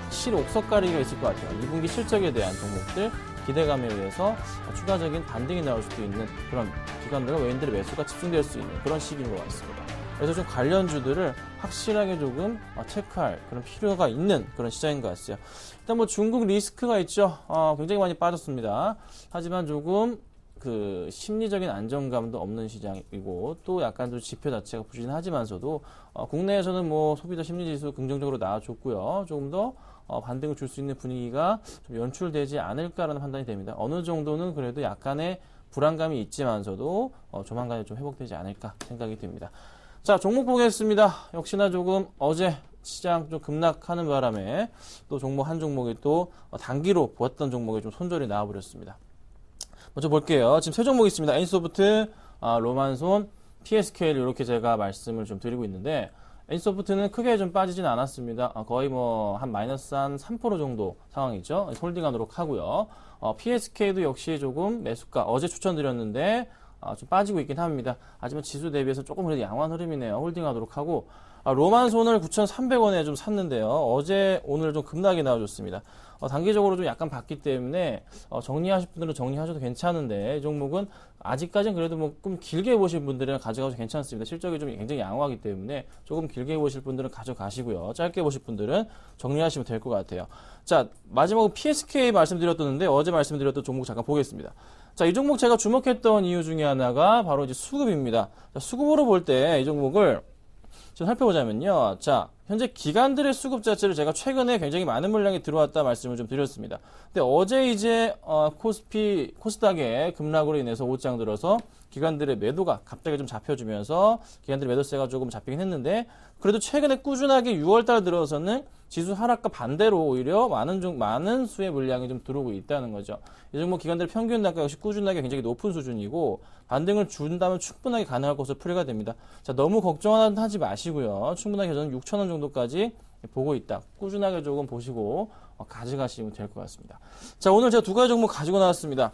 확실히 옥석 가리기가 있을 것 같아요. 2분기 실적에 대한 종목들 기대감에 의해서 추가적인 반등이 나올 수도 있는 그런 기관들과 외인들의 매수가 집중될 수 있는 그런 시기인 것 같습니다. 그래서 좀 관련주들을 확실하게 조금 체크할 그런 필요가 있는 그런 시장인 것 같아요. 일단 중국 리스크가 있죠. 굉장히 많이 빠졌습니다. 하지만 조금 심리적인 안정감도 없는 시장이고 또 약간 좀 지표 자체가 부진하지만서도 국내에서는 소비자 심리지수 긍정적으로 나와줬고요. 조금 더 반등을 줄 수 있는 분위기가 좀 연출되지 않을까라는 판단이 됩니다. 어느 정도는 그래도 약간의 불안감이 있지만서도 조만간에 좀 회복되지 않을까 생각이 됩니다. 자, 종목 보겠습니다. 역시나 조금 어제 시장 좀 급락하는 바람에 또 종목 한 종목이 또 단기로 보았던 종목이 좀 손절이 나와버렸습니다. 먼저 볼게요. 지금 세 종목 있습니다. N소프트, 로만손, PSK를 이렇게 제가 말씀을 좀 드리고 있는데 N소프트는 크게 좀 빠지진 않았습니다. 거의 한 마이너스 한 3% 정도 상황이죠. 홀딩하도록 하고요. PSK도 역시 조금 매수가 어제 추천드렸는데 좀 빠지고 있긴 합니다. 하지만 지수 대비해서 조금 그래도 양호한 흐름이네요. 홀딩하도록 하고 로만손을 9,300원에 좀 샀는데요. 어제 오늘 좀 급락이 나와줬습니다. 단기적으로 좀 약간 봤기 때문에 정리하실 분들은 정리하셔도 괜찮은데 이 종목은 아직까지는 그래도 좀 길게 보실 분들은 가져가도 괜찮습니다. 실적이 좀 굉장히 양호하기 때문에 조금 길게 보실 분들은 가져가시고요. 짧게 보실 분들은 정리하시면 될 것 같아요. 자, 마지막으로 PSK 말씀드렸었는데 어제 말씀드렸던 종목 잠깐 보겠습니다. 자, 이 종목 제가 주목했던 이유 중에 하나가 바로 이제 수급입니다. 자, 수급으로 볼 때 이 종목을 좀 살펴보자면요. 자, 현재 기관들의 수급 자체를 제가 최근에 굉장히 많은 물량이 들어왔다 말씀을 좀 드렸습니다. 근데 어제 이제 코스닥의 급락으로 인해서 옷장 들어서 기관들의 매도가 갑자기 좀 잡혀주면서 기관들의 매도세가 조금 잡히긴 했는데 그래도 최근에 꾸준하게 6월달 들어서는 지수 하락과 반대로 오히려 많은 수의 물량이 좀 들어오고 있다는 거죠. 이 종목 기관들의 평균 단가 역시 꾸준하게 굉장히 높은 수준이고 반등을 준다면 충분하게 가능할 것으로 풀이가 됩니다. 자, 너무 걱정하지 마시고요. 충분하게 저는 6,000원 정도까지 보고 있다. 꾸준하게 조금 보시고 가져가시면 될 것 같습니다. 자, 오늘 제가 두 가지 종목 가지고 나왔습니다.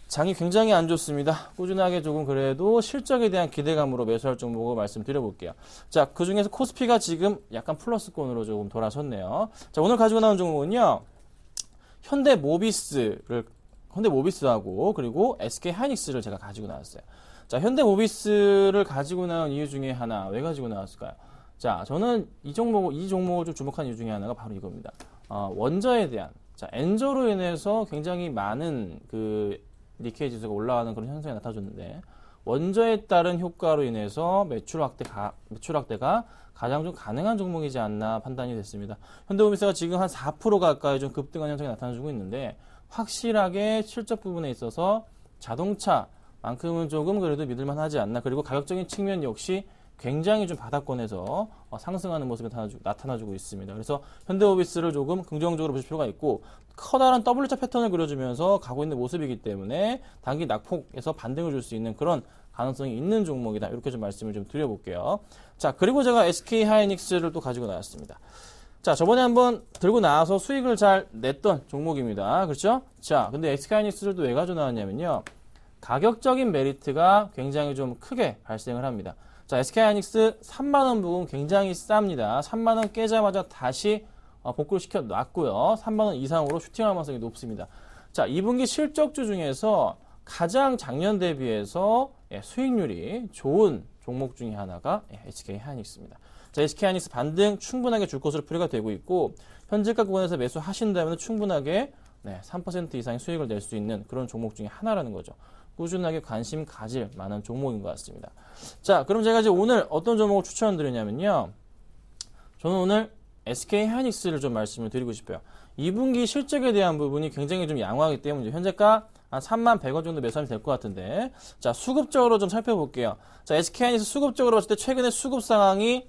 장이 굉장히 안 좋습니다. 꾸준하게 조금 그래도 실적에 대한 기대감으로 매수할 종목을 말씀드려볼게요. 자, 그 중에서 코스피가 지금 약간 플러스권으로 조금 돌아섰네요. 자, 오늘 가지고 나온 종목은요. 현대모비스를 현대모비스하고 그리고 SK하이닉스를 제가 가지고 나왔어요. 자, 현대모비스를 가지고 나온 이유 중에 하나, 왜 가지고 나왔을까요? 자, 저는 이 종목을 좀 주목한 이유 중에 하나가 바로 이겁니다. 원저에 대한, 자, 엔저로 인해서 굉장히 많은 그 니케이 지수가 올라가는 그런 현상이 나타났는데, 원저에 따른 효과로 인해서 매출 확대가 가장 좀 가능한 종목이지 않나 판단이 됐습니다. 현대모비스가 지금 한 4% 가까이 좀 급등한 현상이 나타나주고 있는데, 확실하게 실적 부분에 있어서 자동차만큼은 조금 그래도 믿을만 하지 않나. 그리고 가격적인 측면 역시 굉장히 좀 바닥권에서 상승하는 모습이 나타나주고 있습니다. 그래서 현대모비스를 조금 긍정적으로 보실 필요가 있고, 커다란 W자 패턴을 그려주면서 가고 있는 모습이기 때문에 단기 낙폭에서 반등을 줄 수 있는 그런 가능성이 있는 종목이다. 이렇게 좀 말씀을 좀 드려볼게요. 자, 그리고 제가 SK하이닉스를 또 가지고 나왔습니다. 자, 저번에 한번 들고 나와서 수익을 잘 냈던 종목입니다. 그렇죠? 자, 근데 SK하이닉스를 또 왜 가지고 나왔냐면요. 가격적인 메리트가 굉장히 좀 크게 발생을 합니다. 자, SK하이닉스 3만원 부분 굉장히 쌉니다. 3만원 깨자마자 다시 복구를 시켜 놨고요. 3만원 이상으로 슈팅할 가능성이 높습니다. 자, 2분기 실적주 중에서 가장 작년 대비해서 수익률이 좋은 종목 중에 하나가 SK하이닉스입니다. 자, SK하이닉스 반등 충분하게 줄 것으로 풀이가 되고 있고, 현재가 구간에서 매수하신다면 충분하게 3% 이상의 수익을 낼 수 있는 그런 종목 중에 하나라는 거죠. 꾸준하게 관심 가질 만한 종목인 것 같습니다. 자, 그럼 제가 이제 오늘 어떤 종목을 추천드리냐면요. 저는 오늘 SK하이닉스를 좀 말씀을 드리고 싶어요. 2분기 실적에 대한 부분이 굉장히 좀 양호하기 때문에 현재가 한 31,100원 정도 매수하면 될 것 같은데, 자, 수급적으로 좀 살펴볼게요. 자, SK하이닉스 수급적으로 봤을 때 최근에 수급 상황이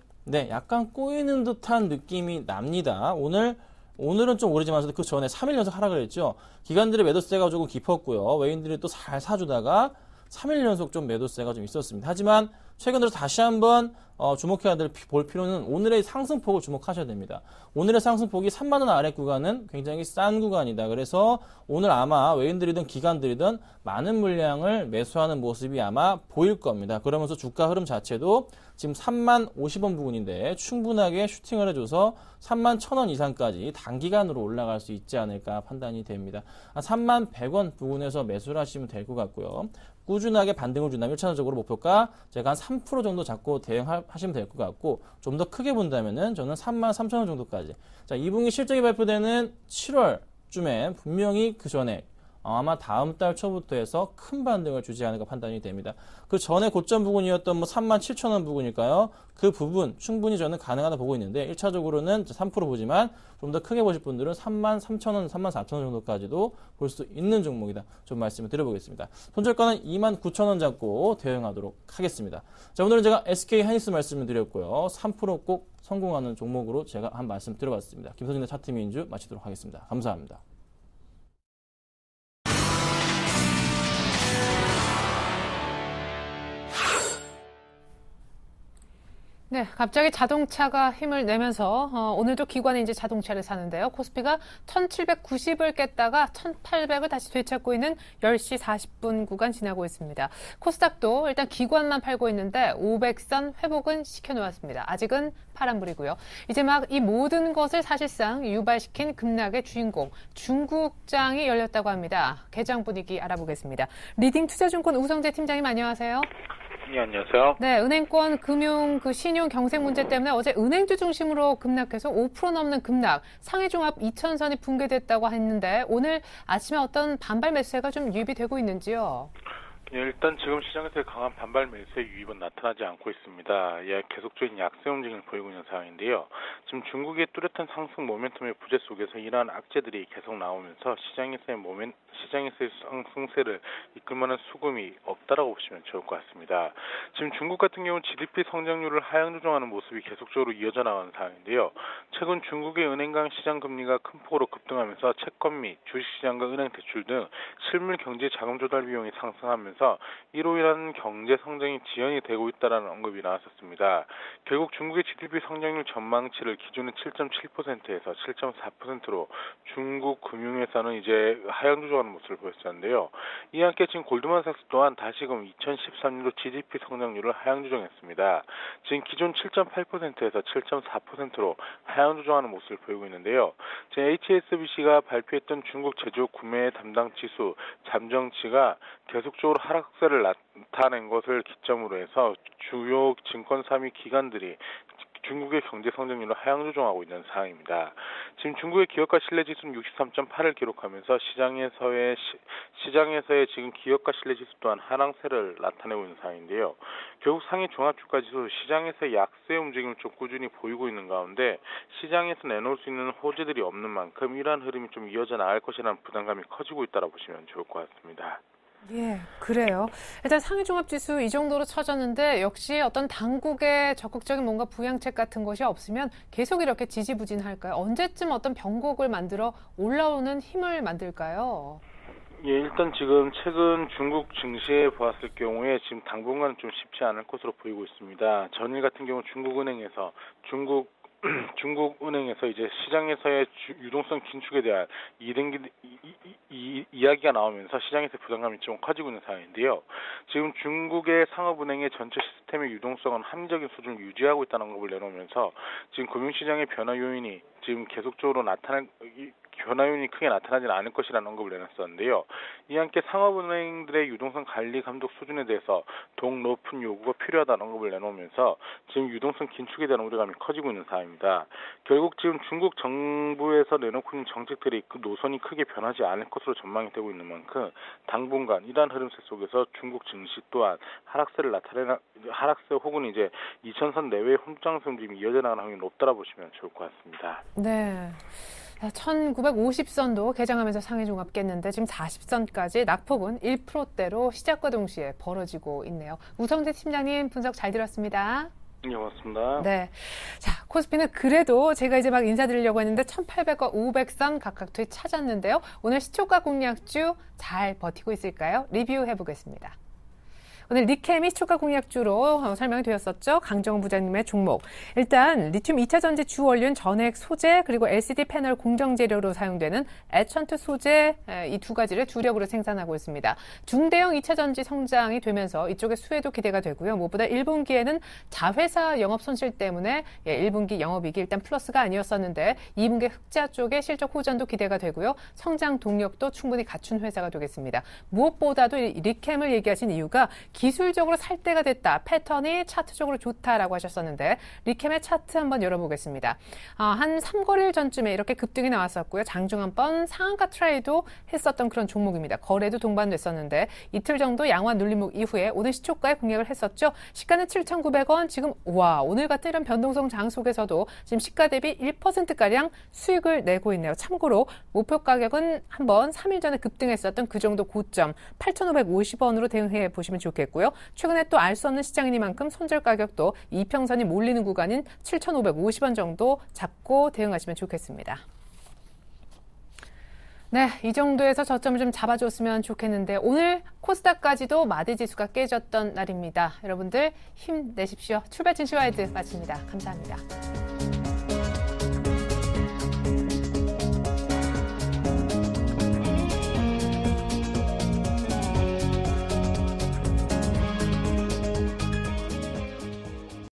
약간 꼬이는 듯한 느낌이 납니다. 오늘은 좀 오르지만 그 전에 3일 연속 하락을 했죠. 기관들의 매도세가 조금 깊었고요. 외인들이 또 잘 사주다가 3일 연속 좀 매도세가 좀 있었습니다. 하지만 최근 들어 다시 한번 주목해야 볼 필요는 오늘의 상승폭을 주목하셔야 됩니다. 오늘의 상승폭이 3만원 아래 구간은 굉장히 싼 구간이다. 그래서 오늘 아마 외인들이든 기관들이든 많은 물량을 매수하는 모습이 아마 보일 겁니다. 그러면서 주가 흐름 자체도 지금 3만 50원 부근인데 충분하게 슈팅을 해줘서 3만 1,000원 이상까지 단기간으로 올라갈 수 있지 않을까 판단이 됩니다. 3만 100원 부근에서 매수를 하시면 될 것 같고요. 꾸준하게 반등을 준다면 1차적으로 목표가 제가 한 3% 정도 잡고 대응하시면 될 것 같고, 좀 더 크게 본다면은 저는 3만 3,000원 정도까지. 자, 2분기 실적이 발표되는 7월쯤에 분명히 그 전에 아마 다음 달 초부터 해서 큰 반등을 주지 않을까 판단이 됩니다. 그 전에 고점 부분이었던 37,000원 부분일까요? 그 부분 충분히 저는 가능하다 보고 있는데, 1차적으로는 3% 보지만 좀 더 크게 보실 분들은 33,000원, 34,000원 정도까지도 볼 수 있는 종목이다. 좀 말씀을 드려보겠습니다. 손절가는 29,000원 잡고 대응하도록 하겠습니다. 자, 오늘은 제가 SK하이닉스 말씀을 드렸고요. 3% 꼭 성공하는 종목으로 제가 한 말씀 드려봤습니다. 김선진의 차트민주 마치도록 하겠습니다. 감사합니다. 네, 갑자기 자동차가 힘을 내면서 오늘도 기관이 이제 자동차를 사는데요. 코스피가 1790을 깼다가 1800을 다시 되찾고 있는 10시 40분 구간 지나고 있습니다. 코스닥도 일단 기관만 팔고 있는데 500선 회복은 시켜놓았습니다. 아직은 파란불이고요. 이제 막 이 모든 것을 사실상 유발시킨 급락의 주인공 중국장이 열렸다고 합니다. 개장 분위기 알아보겠습니다. 리딩투자증권 우성재 팀장님 안녕하세요. 네, 안녕하세요. 네, 은행권 금융 신용 경색 문제 때문에 어제 은행주 중심으로 급락해서 5% 넘는 급락, 상해종합 2000선이 붕괴됐다고 했는데 오늘 아침에 어떤 반발 매수세가 좀 유입이 되고 있는지요? 예, 일단 지금 시장에서의 강한 반발 매수의 유입은 나타나지 않고 있습니다. 약세적인 약세 움직임을 보이고 있는 상황인데요. 지금 중국의 뚜렷한 상승 모멘텀의 부재 속에서 이러한 악재들이 계속 나오면서 시장에서의 상승세를 이끌 만한 수급이 없다라고 보시면 좋을 것 같습니다. 지금 중국 같은 경우는 GDP 성장률을 하향 조정하는 모습이 계속적으로 이어져 나가는 상황인데요. 최근 중국의 은행간 시장 금리가 큰 폭으로 급등하면서 채권 및 주식시장과 은행 대출 등 실물 경제 자금 조달 비용이 상승하면서 나오면서 이로 인한 경제 성장이 지연이 되고 있다는 언급이 나왔었습니다. 결국 중국의 GDP 성장률 전망치를 기존의 7.7%에서 7.4%로 중국 금융회사는 이제 하향 조정하는 모습을 보였었는데요. 이와 함께 지금 골드만삭스 또한 다시금 2013년도 GDP 성장률을 하향 조정했습니다. 지금 기존 7.8%에서 7.4%로 하향 조정하는 모습을 보이고 있는데요. 지금 HSBC가 발표했던 중국 제조업 구매 담당 지수 잠정치가 계속적으로 하락세를 나타낸 것을 기점으로 해서 주요 증권 3위 기관들이 중국의 경제 성장률을 하향 조정하고 있는 상황입니다. 지금 중국의 기업가 신뢰 지수는 63.8을 기록하면서 시장에서의 지금 기업가 신뢰 지수 또한 하락세를 나타내고 있는 상황인데요. 결국 상해 종합주가 지수 시장에서의 약세 움직임을 좀 꾸준히 보이고 있는 가운데 시장에서 내놓을 수 있는 호재들이 없는 만큼 이러한 흐름이 좀 이어져 나갈 것이라는 부담감이 커지고 있다고 보시면 좋을 것 같습니다. 예, 그래요. 일단 상해종합지수 이 정도로 처졌는데 역시 어떤 당국의 적극적인 뭔가 부양책 같은 것이 없으면 계속 이렇게 지지부진할까요? 언제쯤 어떤 변곡을 만들어 올라오는 힘을 만들까요? 예, 일단 지금 최근 중국 증시에 보았을 경우에 지금 당분간 좀 쉽지 않을 것으로 보이고 있습니다. 전일 같은 경우 중국은행에서 이제 시장에서의 유동성 긴축에 대한 이야기가 나오면서 시장에서 부담감이 좀 커지고 있는 상황인데요. 지금 중국의 상업은행의 전체 시스템의 유동성은 합리적인 수준을 유지하고 있다는 것을 내놓으면서 지금 금융시장의 변화 요인이 지금 계속적으로 변화 요인이 크게 나타나지는 않을 것이라는 언급을 내놨었는데요. 이와 함께 상업은행들의 유동성 관리 감독 수준에 대해서 더욱 높은 요구가 필요하다는 언급을 내놓으면서 지금 유동성 긴축에 대한 우려감이 커지고 있는 상황입니다. 결국 지금 중국 정부에서 내놓고 있는 정책들이 그 노선이 크게 변하지 않을 것으로 전망이 되고 있는 만큼 당분간 이러한 흐름세 속에서 중국 증시 또한 하락세 혹은 이제 2000선 내외의 혼장세 움직임이 이어져 나가는 확률이 높다고 보시면 좋을 것 같습니다. 네. 1950선도 개장하면서 상해종합 깼는데 지금 40선까지 낙폭은 1%대로 시작과 동시에 벌어지고 있네요. 우성재 팀장님 분석 잘 들었습니다. 네, 고맙습니다. 네. 자, 코스피는 그래도 제가 이제 막 인사드리려고 했는데 1800과 500선 각각 되찾았는데요. 오늘 시초가 공략주 잘 버티고 있을까요? 리뷰해 보겠습니다. 오늘 니케미 시초가 공략주로 설명이 되었었죠. 강정훈 부장님의 종목. 일단 리튬 2차 전지 주 원료는 전액 소재 그리고 LCD 패널 공정 재료로 사용되는 에천트 소재 이 두 가지를 주력으로 생산하고 있습니다. 중대형 2차 전지 성장이 되면서 이쪽의 수혜도 기대가 되고요. 무엇보다 1분기에는 자회사 영업 손실 때문에 1분기 영업이익이 일단 플러스가 아니었었는데 2분기 흑자 쪽에 실적 호전도 기대가 되고요. 성장 동력도 충분히 갖춘 회사가 되겠습니다. 무엇보다도 리캠을 얘기하신 이유가 기술적으로 살 때가 됐다. 패턴이 차트적으로 좋다라고 하셨었는데 리캠의 차트 한번 열어보겠습니다. 한 3거래일 전쯤에 이렇게 급등이 나왔었고요. 장중 한번 상한가 트레이도 했었던 그런 종목입니다. 거래도 동반됐었는데 이틀 정도 양화 눌림목 이후에 오늘 시초가에 공략을 했었죠. 시가는 7,900원. 지금 오늘 같은 이런 변동성 장 속에서도 지금 시가 대비 1%가량 수익을 내고 있네요. 참고로 목표 가격은 한번 3일 전에 급등했었던 그 정도 고점 8,550원으로 대응해 보시면 좋겠고요. 최근에 또 알 수 없는 시장이니만큼 손절 가격도 이평선이 몰리는 구간인 7,550원 정도 잡고 대응하시면 좋겠습니다. 네, 이 정도에서 저점을 좀 잡아줬으면 좋겠는데 오늘 코스닥까지도 마디지수가 깨졌던 날입니다. 여러분들 힘내십시오. 출발 진시와이드 마칩니다. 감사합니다.